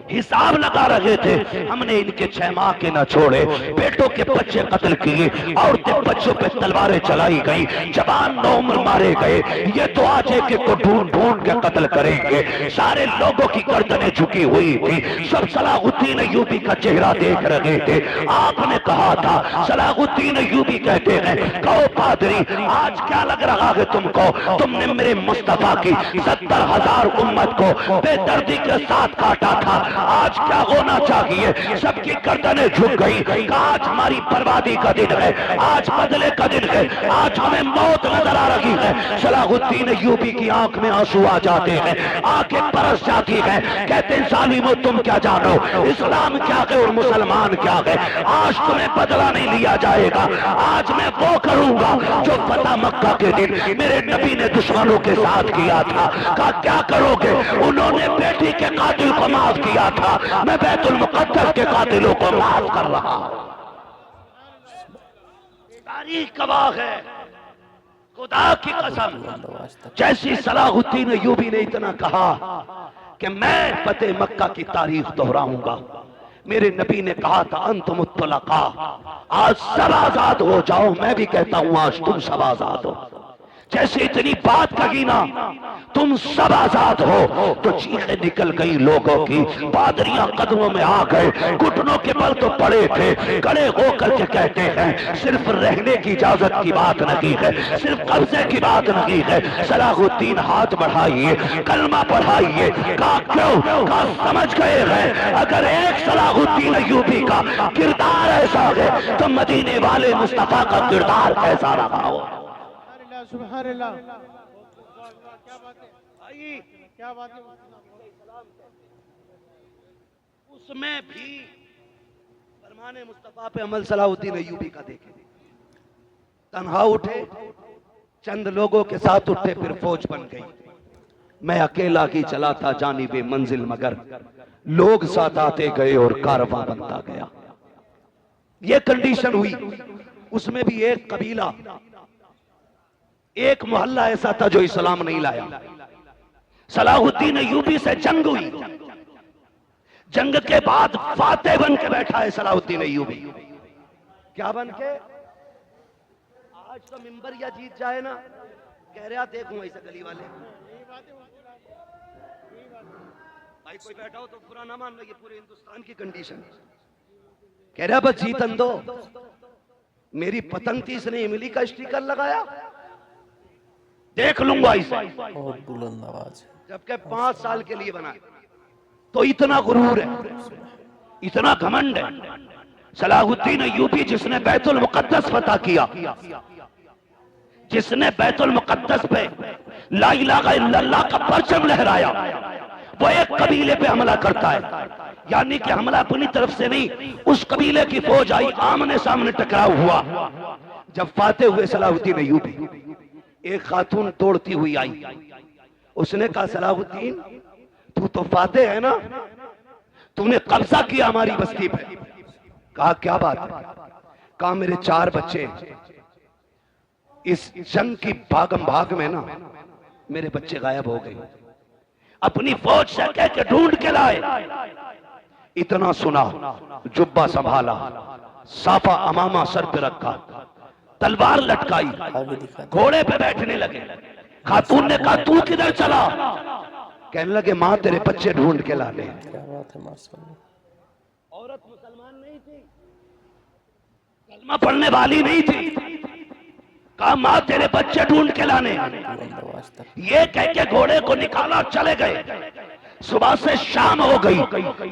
हिसाब लगा रहे थे, हमने इनके 6 माह के न छोड़े, बेटों के बच्चे कत्ल किए, औरतें बच्चों पे तलवारें चलाई गई, जवान नौमर मारे गए। ये तो आज एक को ढूंढ ढूंढ के कत्ल करेंगे। सारे लोगों की गर्दनें झुकी हुई थी, सब सलाहुद्दीन अय्यूबी का चेहरा देख रहे थे। आपने कहा था, सलाहुद्दीन अय्यूबी कहते हैं, कहो पादरी आज क्या लग रहा है तुमको? तुमने मेरे मुस्तफा की 70,000 उम्मत को बेदर्दी के साथ काटा था, आज क्या होना चाहिए? सबकी गर्दनें झुक गई। आज हमारी बर्बादी का दिन है, आज बदले का दिन है, आज हमें मौत नजर आ रही है। सलाहुद्दीन अय्यूबी की आंख में आंसू आ जाते हैं, आंखें बरस जाती हैं। कहते हैं, जालिमो तुम क्या जानो, इस्लाम क्या है और मुसलमान क्या है। आज तुम्हें बदला नहीं लिया जाएगा। आज मैं वो करूंगा जो फतह मक्का के दिन मेरे नबी ने दुश्मनों के साथ किया था। कहा क्या करोगे? उन्होंने बेटी के कातिल को माफ किया था, मैं बैतुल मुकद्दस के कातिलों को माफ कर रहा हूं। तारीख गवाह है, खुदा की कसम। जैसी सलाहुद्दीन अय्यूबी ने इतना कहा कि मैं फतेह मक्का की तारीख दोहराऊंगा। मेरे नबी ने कहा था, अंतुम तुलका, आज सब आजाद हो जाओ। मैं भी कहता हूं आज तुम सब आजाद हो। जैसे इतनी बात कही ना, तुम सब आजाद हो, तो चीखें निकल गई लोगों की। पादरियां कदमों में आ गए, घुटनों के बल तो पड़े थे, खड़े होकर के कहते हैं, सिर्फ रहने की इजाजत की बात नहीं है, सिर्फ कब्जे की बात नहीं है। सलाहुद्दीन हाथ बढ़ाइए, कलमा पढ़ाइए। कहा क्यों? कहा समझ गए हैं, अगर एक सलाहुद्दीन अय्यूबी का किरदार ऐसा है तो मदीने वाले मुस्तफा का किरदार कैसा रहा हो। सुभान अल्लाह, क्या बात है, क्या बात है। उसमें भी फरमाने मुस्तफा पे अमल सलाहुद्दीन अय्यूबी का देखे। तन्हा उठे, चंद लोगों के साथ उठे, फिर फौज बन गई। मैं अकेला ही चला था जानिबे मंजिल, मगर लोग साथ आते गए और कारवां बनता गया। ये कंडीशन हुई। उसमें भी एक कबीला, एक मोहल्ला ऐसा था जो इस्लाम नहीं लाया। सलाहुद्दीन अय्यूबी से जंग हुई। जंग के बाद फातेह बन के बैठा है सलाहुद्दीन अय्यूबी। क्या बन के? आज तो मिंबर या जीत जाए ना, कह रहा देखूं ऐसे गली वाले भाई, कोई बैठा हो तो बुरा ना मान लो, ये पूरे हिंदुस्तान की कंडीशन। कह रहा बस जीतन दो। मेरी पतंग थी, इसने इमली का स्टिकर लगाया, देख लूंगा इसे। बहुत बुलंद आवाज है। जबकि 5 साल के लिए बना। तो इतना गुरूर है, इतना घमंड है। सलाहुद्दीन अय्यूबी जिसने बैतुल मुकद्दस फतह किया, जिसने बैतुल मुकद्दस पे ला इलाहा इल्लल्लाह का परचम लहराया, वो एक कबीले पे हमला करता है। यानी कि हमला अपनी तरफ से नहीं, उस कबीले की फौज आई, आमने सामने टकराव हुआ। जब फाते हुए सलाहुद्दीन अय्यूबी, एक खातून तोड़ती हुई आई, उसने कहा सलाहुद्दीन तू तो फाते है ना, तूने कब्जा किया हमारी बस्ती पे। कहा क्या बात है? कहा मेरे 4 बच्चे, इस जंग की भागम भाग में ना मेरे बच्चे गायब हो गए। अपनी फौज से कह के ढूंढ के लाए। इतना सुना, जुब्बा संभाला, साफा अमामा सर पे रखा, तलवार लटकाई, घोड़े पे बैठने लगे। खातून ने कहा तू किधर चला? कहने लगे मां तेरे बच्चे ढूंढ के ला ले। क्या बात है माशाअल्लाह। औरत मुसलमान नहीं थी, कलमा पढ़ने वाली नहीं थी। कहा मां तेरे बच्चे ढूंढ के लाने। ये कह के घोड़े को निकाला, चले गए। सुबह से शाम हो गई,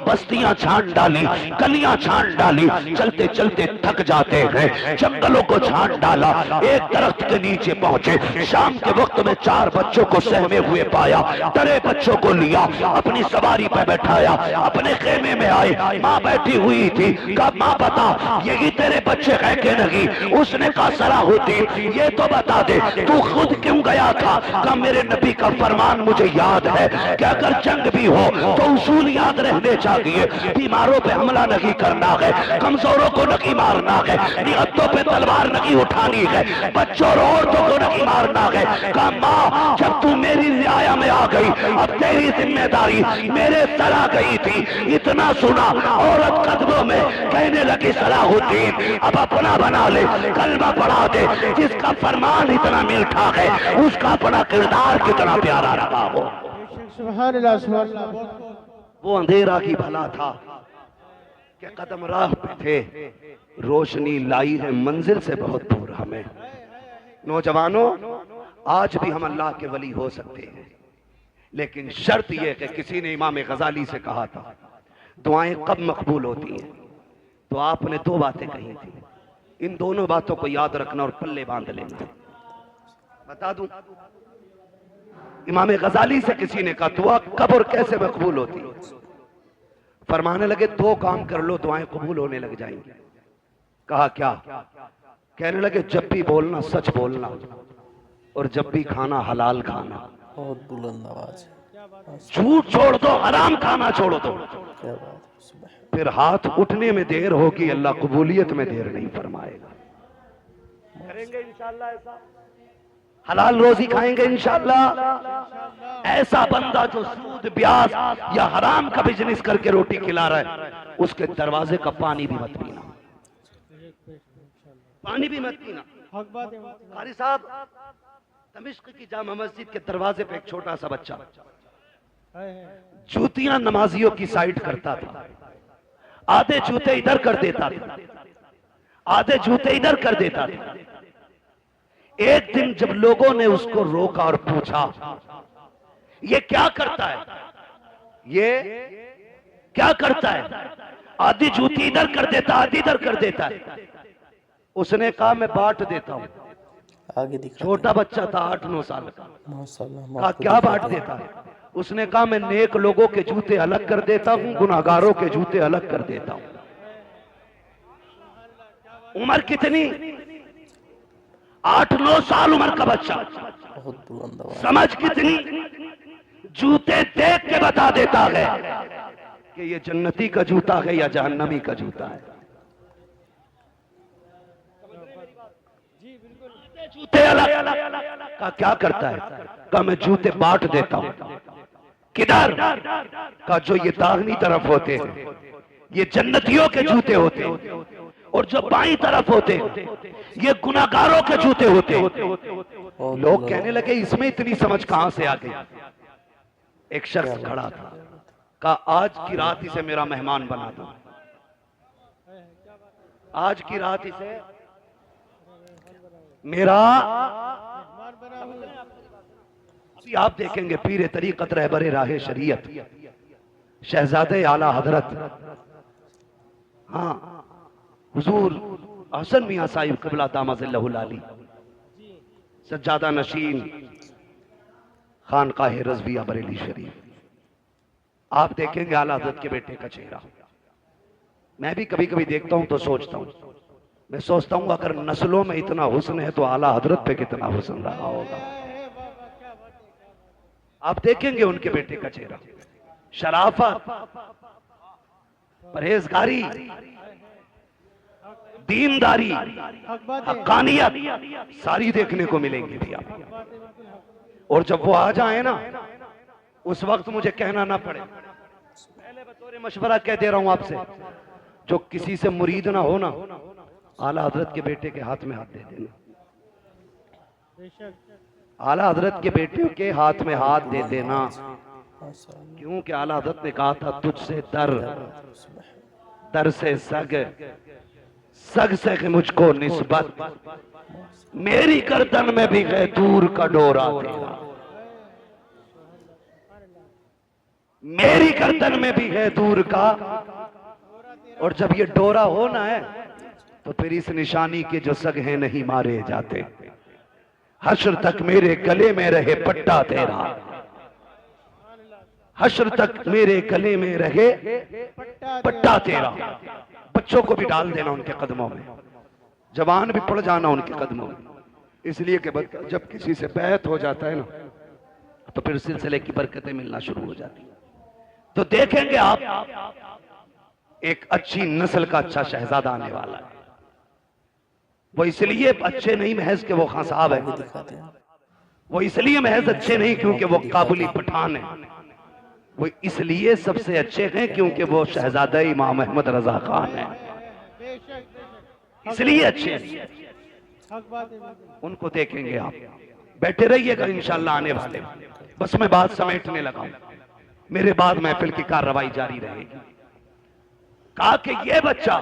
बस्तियां छान डाली, गलियां छान डाली, चलते चलते थक जाते हैं, जंगलों को छान डाला। एक दरख्त के नीचे पहुंचे, शाम के वक्त में 4 बच्चों को सहमे हुए पाया। डरे बच्चों को लिया, अपनी सवारी पर बैठाया, अपने खेमे में आए। माँ बैठी हुई थी। कहा माँ बता, यही तेरे बच्चे कह के नहीं? उसने कहा सलाहुद्दीन ये तो बता दे तू खुद क्यों गया था? कहा मेरे नबी का फरमान मुझे याद है कि अगर जंग भी हो तो उसूल याद रहने चाहिए। बीमारों पे हमला नहीं करना है, कमजोरों को नहीं मारना है, निहत्तों पे तलवार नहीं उठानी है, बच्चों और औरतों को नहीं मारना है। कहा माँ जब तू मेरी रियाया में आ गई, अब तेरी जिम्मेदारी मेरे सर आ गई थी। इतना सुना, औरत कदमों में कहने लगी सलाहुद्दीन अब अपना बना ले, कलमा पढ़ा दे। जिसका फरमान इतना मीठा है, उसका अपना किरदार कितना प्यारा रहा हो। सुभान अल्लाह, सुभान अल्लाह। वो अंधेरा की भला था कि कदम राह पे थे, रोशनी लाई है मंजिल से बहुत दूर हमें। नौजवानों, आज भी हम अल्लाह के वली हो सकते हैं, लेकिन शर्त यह कि किसी ने इमाम गजाली से कहा था दुआएं कब मकबूल होती हैं, तो आपने 2 बातें कही थी। इन दोनों बातों को याद रखना और पल्ले बांध लेना। बता दूं, इमाम गजाली से किसी ने कहा दुआ कब और कैसे मकबूल होती? फरमाने लगे 2 काम कर लो, दुआएं कबूल होने लग जाएंगी। कहा क्या? कहने लगे जब भी बोलना सच बोलना, और जब भी खाना हलाल खाना। बहुत बुलंद आवाज है। झूठ छोड़ दो, हराम खाना छोड़ दो। क्या बात है। फिर हाथ उठने में देर होगी, अल्लाह कबूलियत में देर नहीं फरमाएगा। करेंगे इंशाअल्लाह ऐसा, हलाल रोजी खाएंगे इंशाअल्लाह। ऐसा बंदा जो सूद ब्याज या हराम का बिजनेस करके रोटी खिला रहा है, उसके दरवाजे का पानी भी मत पीना, पानी भी मत पीना। कारी साहब, दमिश्क की जामा मस्जिद के दरवाजे पे एक छोटा सा बच्चा जूतियां नमाजियों की साइड करता था। आधे जूते इधर कर देता था, आधे जूते इधर कर देता था। एक दिन जब लोगों ने उसको रोका और पूछा ये क्या करता है, ये क्या करता है? आधी जूती इधर कर देता, आधी इधर कर देता है। उसने कहा मैं बांट देता हूं। आगे दिखा। छोटा बच्चा था, 8-9 साल का। माशाअल्लाह। कहा क्या बांट देता है? उसने कहा मैं नेक लोगों के जूते अलग कर देता हूं, गुनाहगारों के जूते अलग कर देता हूं। उम्र कितनी? 8-9 साल उम्र का बच्चा। बहुत बुलंद आवाज। समझ कितनी? जूते देख के बता देता है कि ये जन्नती का जूता है या जहन्नमी का जूता है। जूते अलग का क्या करता है? का मैं जूते बांट देता हूं। किधर? का जो ये दाहिनी तरफ होते हैं ये जन्नतियों के जूते होते हैं, और जो बाईं तरफ होते ये गुनाहगारों के जूते होते। लोग कहने लगे इसमें इतनी समझ कहां से आ गई? एक शख्स खड़ा था, कहा आज की रात इसे मेरा मेहमान बना दो, आज की रात इसे मेरा। आप देखेंगे पीर तरीकत रहबरे राहे शरीयत शहजादे आला हजरत, हाँ हुजूर हसन मियां साहिब क़िबला दामज़िल्लहुल आली, सज्जादा नशीन खानकाह रज़विया बरेली शरीफ, आप देखेंगे आला हजरत के बेटे का चेहरा। मैं भी कभी कभी देखता हूं तो सोचता हूं, मैं सोचता हूं अगर नस्लों में इतना हुस्न है तो आला हजरत पे कितना हुस्न रहा होगा। आप देखेंगे उनके बेटे का चेहरा, शराफत, परहेजगारी, दीनदारी, हक्कानियत सारी देखने को मिलेंगी भैया। और जब वो आ जाए ना, उस वक्त मुझे कहना ना पड़े, पहले बतौर मशवरा कह दे रहा हूं आपसे, जो किसी से मुरीद ना हो ना, आला हजरत के बेटे के हाथ में हाथ दे देना। आला हजरत के बेटे के हाथ में हाथ दे देना, क्योंकि आला हजरत ने कहा था तुझसे दर, दर से सग, सग से मुझको निस्बत, मेरी गर्दन में भी है दूर का डोरा तेरा, मेरी गर्दन में भी है दूर का। और जब ये डोरा होना है तो फिर इस निशानी के जो सग हैं नहीं मारे जाते। हश्र तक मेरे गले में रहे पट्टा तेरा, हश्र तक मेरे गले में रहे पट्टा तेरा। बच्चों को भी डाल देना उनके कदमों में, जवान भी पड़ जाना उनके कदमों में, इसलिए कि जब किसी से बैत हो जाता है ना तो फिर सिलसिले की बरकतें मिलना शुरू हो जाती है। तो देखेंगे आप एक अच्छी नस्ल का अच्छा शहजादा आने वाला है। वो इसलिए अच्छे नहीं महज के वो खान साहब है, वो इसलिए महज अच्छे नहीं क्योंकि वो काबुली पठान है, वो इसलिए सबसे अच्छे हैं क्योंकि वो शहजादा इमाम अहमद रजा खान है, इसलिए अच्छे हैं। उनको देखेंगे आप, बैठे रहिएगा इंशाल्लाह आने वाले। बस मैं बात समेटने लगा हूं, मेरे बाद महफिल की कार्रवाई जारी रहेगी। कहा कि ये बच्चा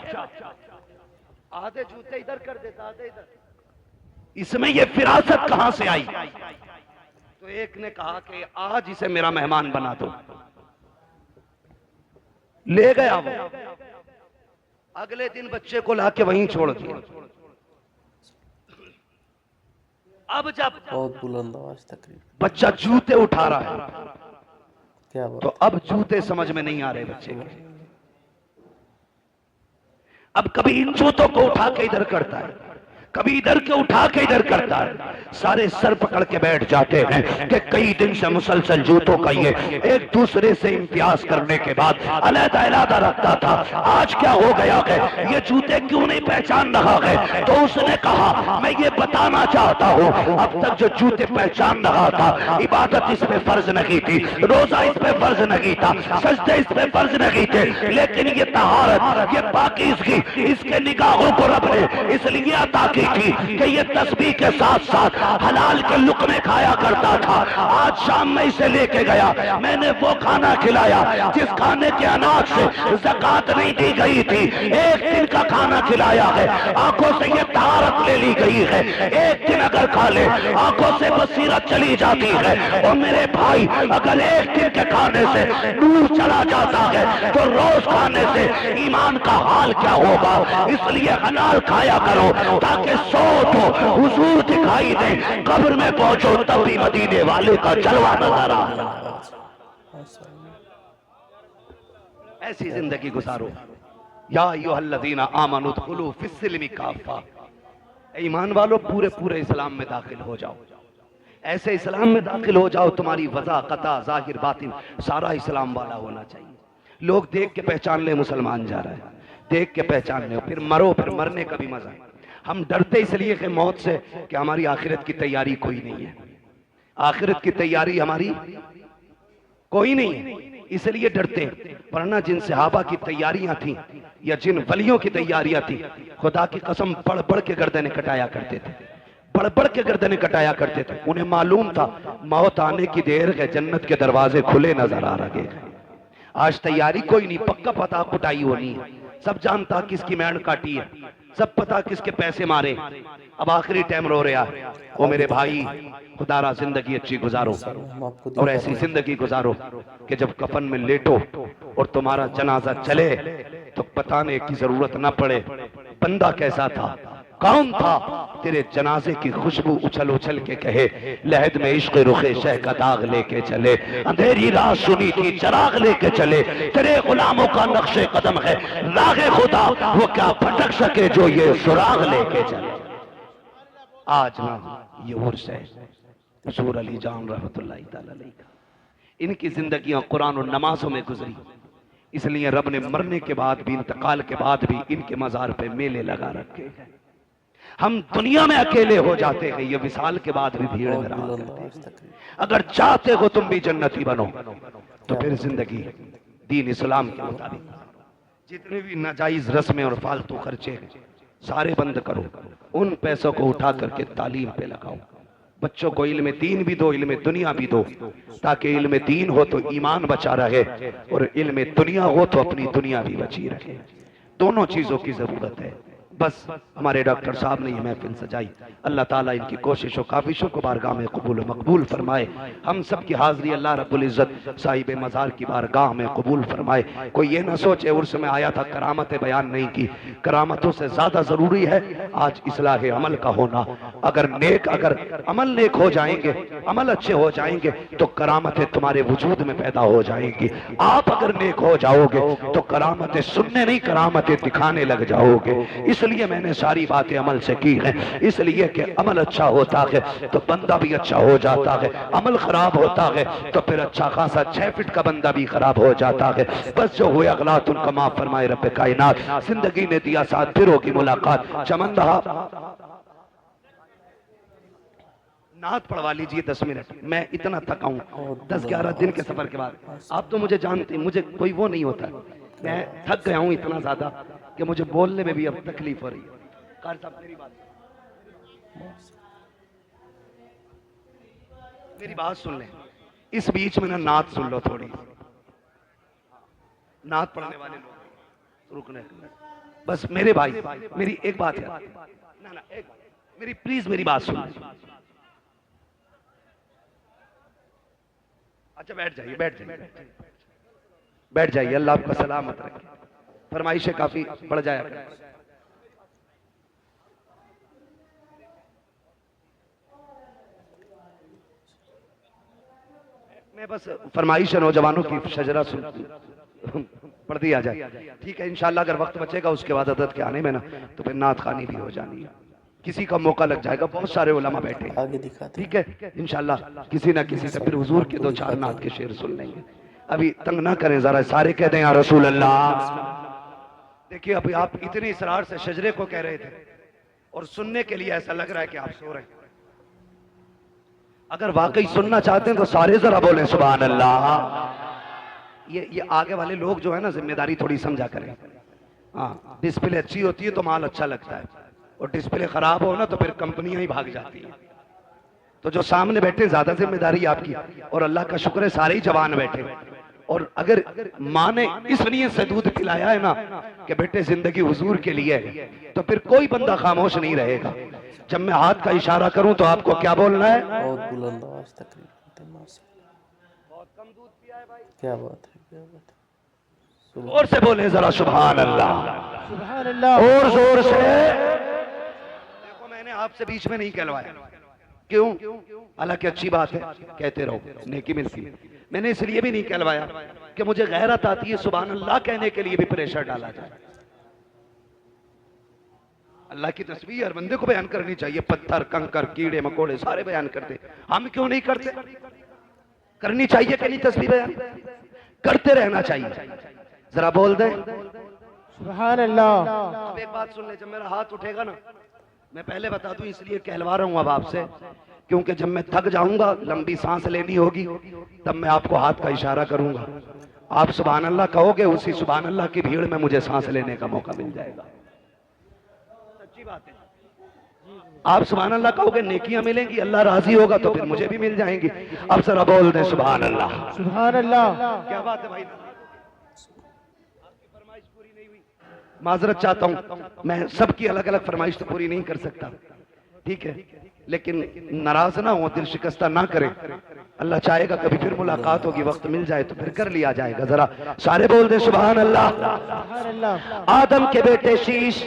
आधे जूते इधर कर देता, आधे इधर, इसमें ये फिरासत कहां से आई? तो एक ने कहा कि आज इसे मेरा मेहमान बना दो। ले गया वो, अगले दिन बच्चे को लाके वहीं छोड़ दिया। अब जब बहुत बुलंद आवाज तकरीर, बच्चा जूते उठा रहा है क्या बात। तो अब जूते समझ में नहीं आ रहे बच्चे के। अब कभी इन जूतों को उठा के इधर करता है, कभी इधर के उठा के इधर करता है। सारे सर पकड़ के बैठ जाते हैं कि कई दिन से मुसलसल जूतों का ये एक दूसरे से इम्तियाज करने के बाद अलग-अलग रखता था, आज क्या हो गया है, ये जूते क्यों नहीं पहचान रहा है? तो उसने कहा मैं ये बताना चाहता हूँ, अब तक जो जूते पहचान रहा था, इबादत इस पे फर्ज नहीं थी, रोजा इस पे फर्ज नहीं था, सजदे इस पे फर्ज नहीं थे, लेकिन ये तहारत, ये पाकीज़गी इसके निगाहों को रब ने इसलिए अता की थी कि ये तस्बीह के साथ साथ हलाल के लुक़मे खाया करता था। आज शाम में इसे लेके गया, मैंने वो खाना खिलाया जिस खाने के अनाज से ज़कात नहीं दी गई थी, एक दिन का खाना खिलाया है, आंखों से ये तहारत ले ली गई है। एक दिन अगर खा ले आंखों से बसीरत चली जाती है। और मेरे भाई अगर एक दिन के खाने से नूर चला जाता है तो रोज खाने से ईमान का हाल क्या होगा? इसलिए हलाल खाया करो ताकि सो तो हुजूर दिखाई दे, कब्र में पहुंचो तब भी मदीने वाले का जलवा नजर आ। ऐसी जिंदगी गुजारो। या अय्युहल्लज़ीना आमनू उदखुलू फिस्सिल्मि काफ़ा, ईमान वालों पूरे पूरे इस्लाम में दाखिल हो जाओ। ऐसे इस्लाम में दाखिल हो जाओ तुम्हारी वज़ा कता ज़ाहिर बातिन सारा इस्लाम वाला होना चाहिए। लोग देख के पहचान ले मुसलमान जा रहा है, देख के पहचान ले, फिर मरो, फिर मरने का भी मजा है। हम डरते इसलिए कि मौत से कि हमारी आखिरत की तैयारी कोई नहीं है, आखिरत की तैयारी हमारी कोई नहीं है, इसलिए डरते हैं। वरना जिन सहाबा की तैयारियां थी या जिन वलियों की तैयारियां थी, खुदा की कसम बढ़ बढ़ के गर्दनें कटाया करते थे, बढ़ बढ़ के गर्दनें कटाया करते थे। उन्हें मालूम था मौत आने की देर है, जन्नत के दरवाजे खुले नजर आ रहे हैं। आज तैयारी कोई नहीं, पक्का पता कुटाई होनी है, सब जानता किसकी मैंड काटी है, सब पता किसके पैसे मारे। अब आखिरी टाइम रो रहा है। वो मेरे भाई खुदारा जिंदगी अच्छी गुजारो और ऐसी जिंदगी गुजारो कि जब कफन में लेटो और तुम्हारा जनाजा चले तो बताने की जरूरत ना पड़े बंदा कैसा था, कौन था तेरे जनाजे की खुशबू उछल उछल के कहे, लहद में इश्क रुखे शह का दाग लेके चले, अंधेरी रात सुनी थी चराग लेके चले, तेरे गुलामों का नक्शे कदम है रागे खुदा, वो क्या भटक सके जो ये सुराग लेके चले। आज ना ये उर्स है हुजूर अली जान रहमतुल्लाह तआला अलैह का, इनकी जिंदगियां कुरान और नमाजों में गुजरी, इसलिए रब ने मरने के बाद भी, इंतकाल के बाद भी इनके मजार पे मेले लगा रखे हैं। हम दुनिया में अकेले हो जाते हैं, ये विसाल के बाद भी भीड़ में रहा करते हैं। अगर चाहते हो तुम भी जन्नती बनो तो फिर जिंदगी दीन इस्लाम के मुताबिक, जितने भी नाजायज रस्में और फालतू खर्चे हैं सारे बंद करो, उन पैसों को उठा करके तालीम पे लगाओ, बच्चों को इल्म दीन भी दो, इल्म दुनिया भी दो, ताकि इल्म दीन हो तो ईमान बचा रहे और इल्म दुनिया हो तो अपनी दुनिया भी बची रहे। दोनों चीजों की जरूरत है। बस हमारे डॉक्टर साहब ने ये महफिल सजाई, अल्लाह ताला इनकी कोशिशों काविशों को बारगाह में कबूल मकबूल फरमाए। हम सब की हाजिरी अल्लाह रब्बुल इज्जत साहिब मज़ार की बारगाह में कबूल फरमाए। कोई ये ना सोचे उर्स में आया था करामतें बयान नहीं की, करामतों से ज्यादा जरूरी है आज इस्लाह अमल का होना। अगर अमल नेक हो जाएंगे, अमल अच्छे हो जाएंगे तो करामतें तुम्हारे वजूद में पैदा हो जाएंगी। आप अगर नेक हो जाओगे तो करामतें सुनने नहीं, करामतें दिखाने लग जाओगे। इसलिए मैंने सारी बातें अमल से की हैं, इसलिए कि अमल अच्छा होता है तो बंदा भी अच्छा हो जाता है, अमल खराब होता है तो फिर अच्छा खासा 6 फीट का बंदा भी खराब हो जाता है। बस जो हुए अगलात उनका माफ फरमाए रब्बे कायनात। जिंदगी ने दिया साथ, फिर होगी मुलाकात। चमन रहा, नात पढ़वा लीजिए 10 मिनट। मैं इतना थका हूं 10-11 दिन के सफर के बाद। आप तो मुझे जानते, मुझे कोई वो नहीं होता, मैं थक गया हूं इतना ज्यादा कि मुझे बोलने में भी अब तकलीफ हो रही है। कार साहब मेरी बात सुन लें, इस बीच में ना नात सुन लो थोड़ी, नात पढ़ने वाले लोग रुकने। बस मेरे भाई मेरी एक बात है ना एक मेरी प्लीज मेरी बात सुन। अच्छा बैठ जाइए, बैठ जाइए, अल्लाह आपका सलामत रखे। फरमाइशें काफी बढ़ जाया करें। मैं बस फरमाइश नौजवानों की शजरा सुन पढ़ दिया जाए, ठीक है। इंशाल्लाह अगर वक्त बचेगा उसके बाद अदद के आने में ना तो फिर नात खानी भी हो जानी है, किसी का मौका लग जाएगा। बहुत सारे उलमा बैठे आगे दिखाते, ठीक है। इंशाल्लाह किसी ना किसी से फिर हुजूर के 2-4 नात के शेर सुन लेंगे। अभी तंग ना करें जरा, सारे कह दें या रसूल अल्लाह। देखिए अभी आप इतने इसरार से शजरे को कह रहे थे और सुनने के लिए ऐसा लग रहा है कि आप सो रहे हैं। अगर वाकई सुनना चाहते हैं तो सारे जरा बोलें सुभान अल्लाह। ये आगे वाले लोग जो है ना जिम्मेदारी थोड़ी समझा करें। हाँ, डिस्प्ले अच्छी होती है तो माल अच्छा लगता है, और डिस्प्ले खराब हो ना तो फिर कंपनियां ही भाग जाती हैं। तो जो सामने बैठे ज्यादा जिम्मेदारी आपकी, और अल्लाह का शुक्र है सारे ही जवान बैठे। और अगर माँ ने इस नियत से दूध पिलाया है ना कि बेटे जिंदगी हुजूर के लिए है, तो फिर कोई बंदा खामोश नहीं रहेगा। जब मैं हाथ का इशारा करूं तो आपको क्या बोलना है? बहुत बुलंद आवाज तकरीर, बहुत कम दूध पिया है भाई। क्या बात है, क्या बात है। और से बोले जरा सुभान अल्लाह, सुभान अल्लाह, और जोर से। देखो मैंने आपसे बीच में नहीं कहलवाया, क्यों? हालांकि अच्छी बात है, कहते रहो, नेकी मिलती है। मैंने इसलिए भी नहीं कहलवाया कि मुझे गैरत आती है सुभान अल्लाह कहने के लिए भी प्रेशर डाला जाए। अल्लाह की तस्बीह हर बंदे को बयान करनी चाहिए, पत्थर कंकर कीड़े मकोड़े सारे बयान करते, हम क्यों नहीं करते? करनी चाहिए कि नहीं? तस्बीह बयान करते रहना चाहिए। जरा बोल दें सुभान अल्लाह। अब एक बात सुन ले, जब मेरा हाथ उठेगा ना, मैं पहले बता दूं इसलिए कहलवा रहा हूं अब आपसे, क्योंकि जब मैं थक जाऊंगा, लंबी सांस लेनी होगी, तब मैं आपको हाथ का इशारा करूंगा, आप सुभान अल्लाह कहोगे, उसी सुभान अल्लाह की भीड़ में मुझे सांस लेने का मौका मिल जाएगा। सच्ची बात है, आप सुभान अल्लाह कहोगे, नेकियां मिलेंगी, अल्लाह राजी होगा तो फिर मुझे भी मिल जाएंगी। अब जरा बोल दें सुभान अल्लाह, सुभान अल्लाह। क्या बात है भाई, आपकी फरमाइश पूरी नहीं हुई, माजरत चाहता हूं, मैं सबकी अलग अलग फरमाइश तो पूरी नहीं कर सकता, ठीक है, लेकिन नाराज ना हो, दिल शिकस्ता ना करें। अल्लाह चाहेगा कभी फिर मुलाकात होगी, वक्त मिल जाए तो फिर कर लिया जाएगा। जरा सारे बोल दे सुभान अल्लाह। सुभान अल्लाह। आदम के बेटे शीश,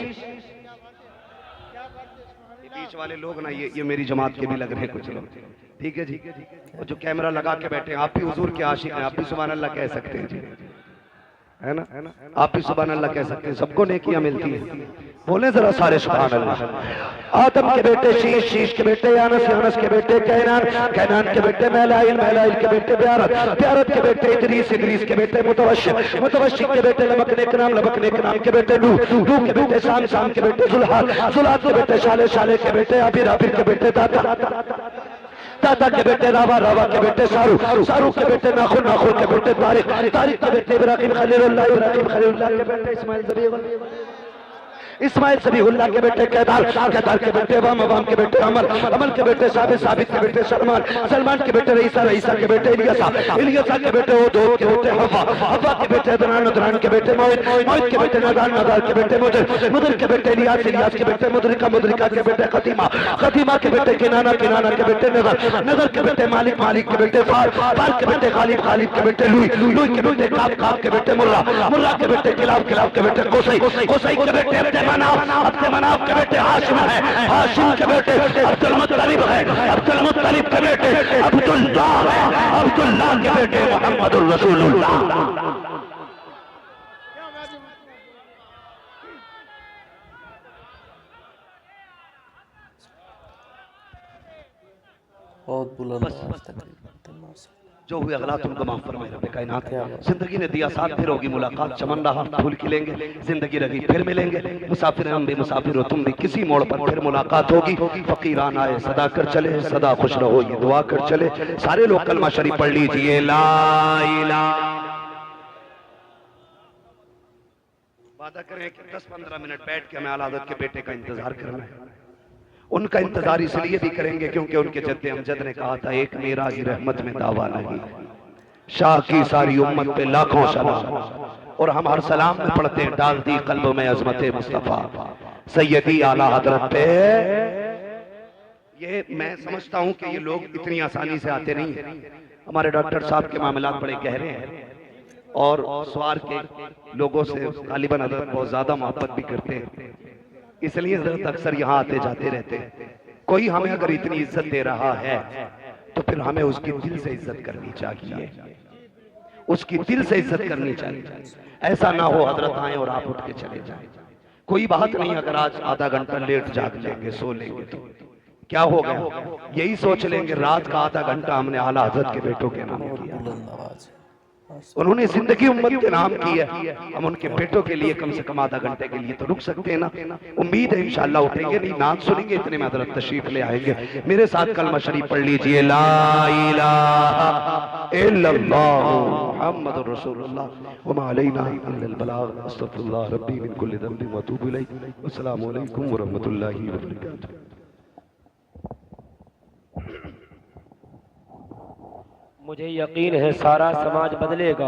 वाले लोग ना ये मेरी जमात के भी लग रहे हैं कुछ लोग, ठीक है जी। और जो कैमरा लगा के बैठे हैं, आप भी हुजूर के आशिक हैं, आप भी सुभान अल्लाह कह सकते हैं जी, है ना, आप भी सुभान अल्लाह कह सकते हैं, सबको नेकियां मिलती है। बोले जरा सारे सुभान अल्लाह। आदम के बेटे शीश, शीश के बेटे यानस, यानस के बेटे कैनान, कैनान के बेटे मैलाइल, मैलाइल के बेटे ब्यारत, ब्यारत के बेटे इदरीस, इदरीस के बेटे मुतवश्शिर, मुतवश्शिर के बेटे लबकने के नाम, लबकने के नाम के बेटे नूह, नूह के बेटे शाम, शाम के बेटे जुल्हाल, जुल्हाल के बेटे शाले, शाले के बेटे आबिर, आबिर के बेटे दाता, दादा के बेटे रावा, रावा के बेटे शाहरुख, शाहरुख के बेटे नाखुन, नाखुन के बेटे तारिक, तारिक के बेटे इब्राहिम खलीलुल्लाह, इब्राहिम खलीलुल्लाह के बेटे इस्माइल ज़बीहुल्लाह, इस्माइल ज़बीहुल्लाह के बेटे केदार, केदार के बेटे अवाम, अवाम के बेटे अमर, अमर के बेटे साबित, साबित के बेटे सलमान, सलमान के बेटे रईसा, रईसा के बेटे इलियासा, इलियासा के बेटे ओदोद के बेटे हवा, हवा के बेटे अदनान, अदनान के बेटे मोहित, मोहित के बेटे नदान, नदान के बेटे मुदर, मुदर के बेटे इलियास, इलियास के बेटे मुदरिका, मुदरिका के बेटे खतीमा, खतीमा के बेटे किनाना, किनाना के बेटे नजर, नजर के बेटे मालिक, मालिक के बेटे फार, फार के बेटे खालिद, खालिद के बेटे लुई, लुई के बेटे काब, काब के बेटे मुर्रा, मुर्रा के बेटे किलाब, किलाब के बेटे कोसई, कोसई के बेटे अब्दुल मनाफ के बेटे हाशिम है, हाशिम के बेटे अब्दुल मुत्तलिब है, अब्दुल मुत्तलिब के बेटे अब्दुल्लाह है, अब्दुल्लाह के बेटे मुहम्मदुर रसूलुल्लाह। बहुत बुलंद आवाज तकरीर जो हुए अगला तुमको माफ फरमाए रब्बे कायनात। जिंदगी ने दिया साथ, फिर होगी मुलाकात, चमन रहा फूल खिलेंगे, जिंदगी रही फिर मिलेंगे, मुसाफिर हम भी मुसाफिर हो तुम भी, किसी मोड़ पर फिर मुलाकात होगी। फकीरान आए सदा कर चले, सदा खुश रहो ये दुआ कर चले। सारे लोग कलमा शरीफ पढ़ लीजिए, ला इलाहा। वादा करें कि 10-15 मिनट बैठ के हमें आला हज़रत के बेटे का इंतजार करना है। उनका इंतजार इसलिए भी करेंगे क्योंकि उनके जद्दे अमजद ने कहा था, एक मेरा ही रहमत में दावा नहीं, शाह की सारी उम्मत पे लाखों सलाम। और हम हर सलाम में पढ़ते हैं, डाल दी कल्ब में अजमत मुस्तफा सैयदी आला हजरत पे। ये मैं समझता हूं कि ये लोग इतनी आसानी से आते नहीं है। हमारे डॉक्टर साहब के मामलात बड़े गहरे हैं और सवार के लोगों से गालिबन हजरत बहुत ज्यादा मोहब्बत भी करते हैं, इसलिए हजरत अक्सर यहाँ आते जाते रहते हैं। कोई हमें अगर इतनी इज्जत दे रहा है तो फिर हमें उसकी दिल से इज्जत करनी चाहिए, उसकी दिल से इज्जत करनी चाहिए। ऐसा ना हो हजरत आए और आप उठ के चले जाएं। कोई बात नहीं, अगर आज आधा घंटा लेट जाग लेंगे, सो लेंगे तो क्या हो गया, यही सोच लेंगे रात का आधा घंटा हमने आला हजरत के बेटों के नाम किया। बुलंद आवाज। उन्होंने जिंदगी उम्मत के नाम की है, हम उनके बेटों के लिए कम से कम आधा घंटे के लिए तो रुक सकते हैं ना। उम्मीद है इंशाअल्लाह उठेंगे, नहीं नाच सुनेंगे, इतने में हजरत तशरीफ ले आएंगे। मेरे साथ कलमा शरीफ पढ़ लीजिए, ला इलाहा इल्लल्लाह मुहम्मदुर रसूलुल्लाह व मा अलैना इल्लल बलाग अस्तगफिरुल्लाह रब्बी मिन कुल्लि ज़ंबिन व अतूबु इलैहि। अस्सलामु अलैकुम व रहमतुल्लाहि व बरकातुहू। मुझे यकीन है सारा समाज बदलेगा।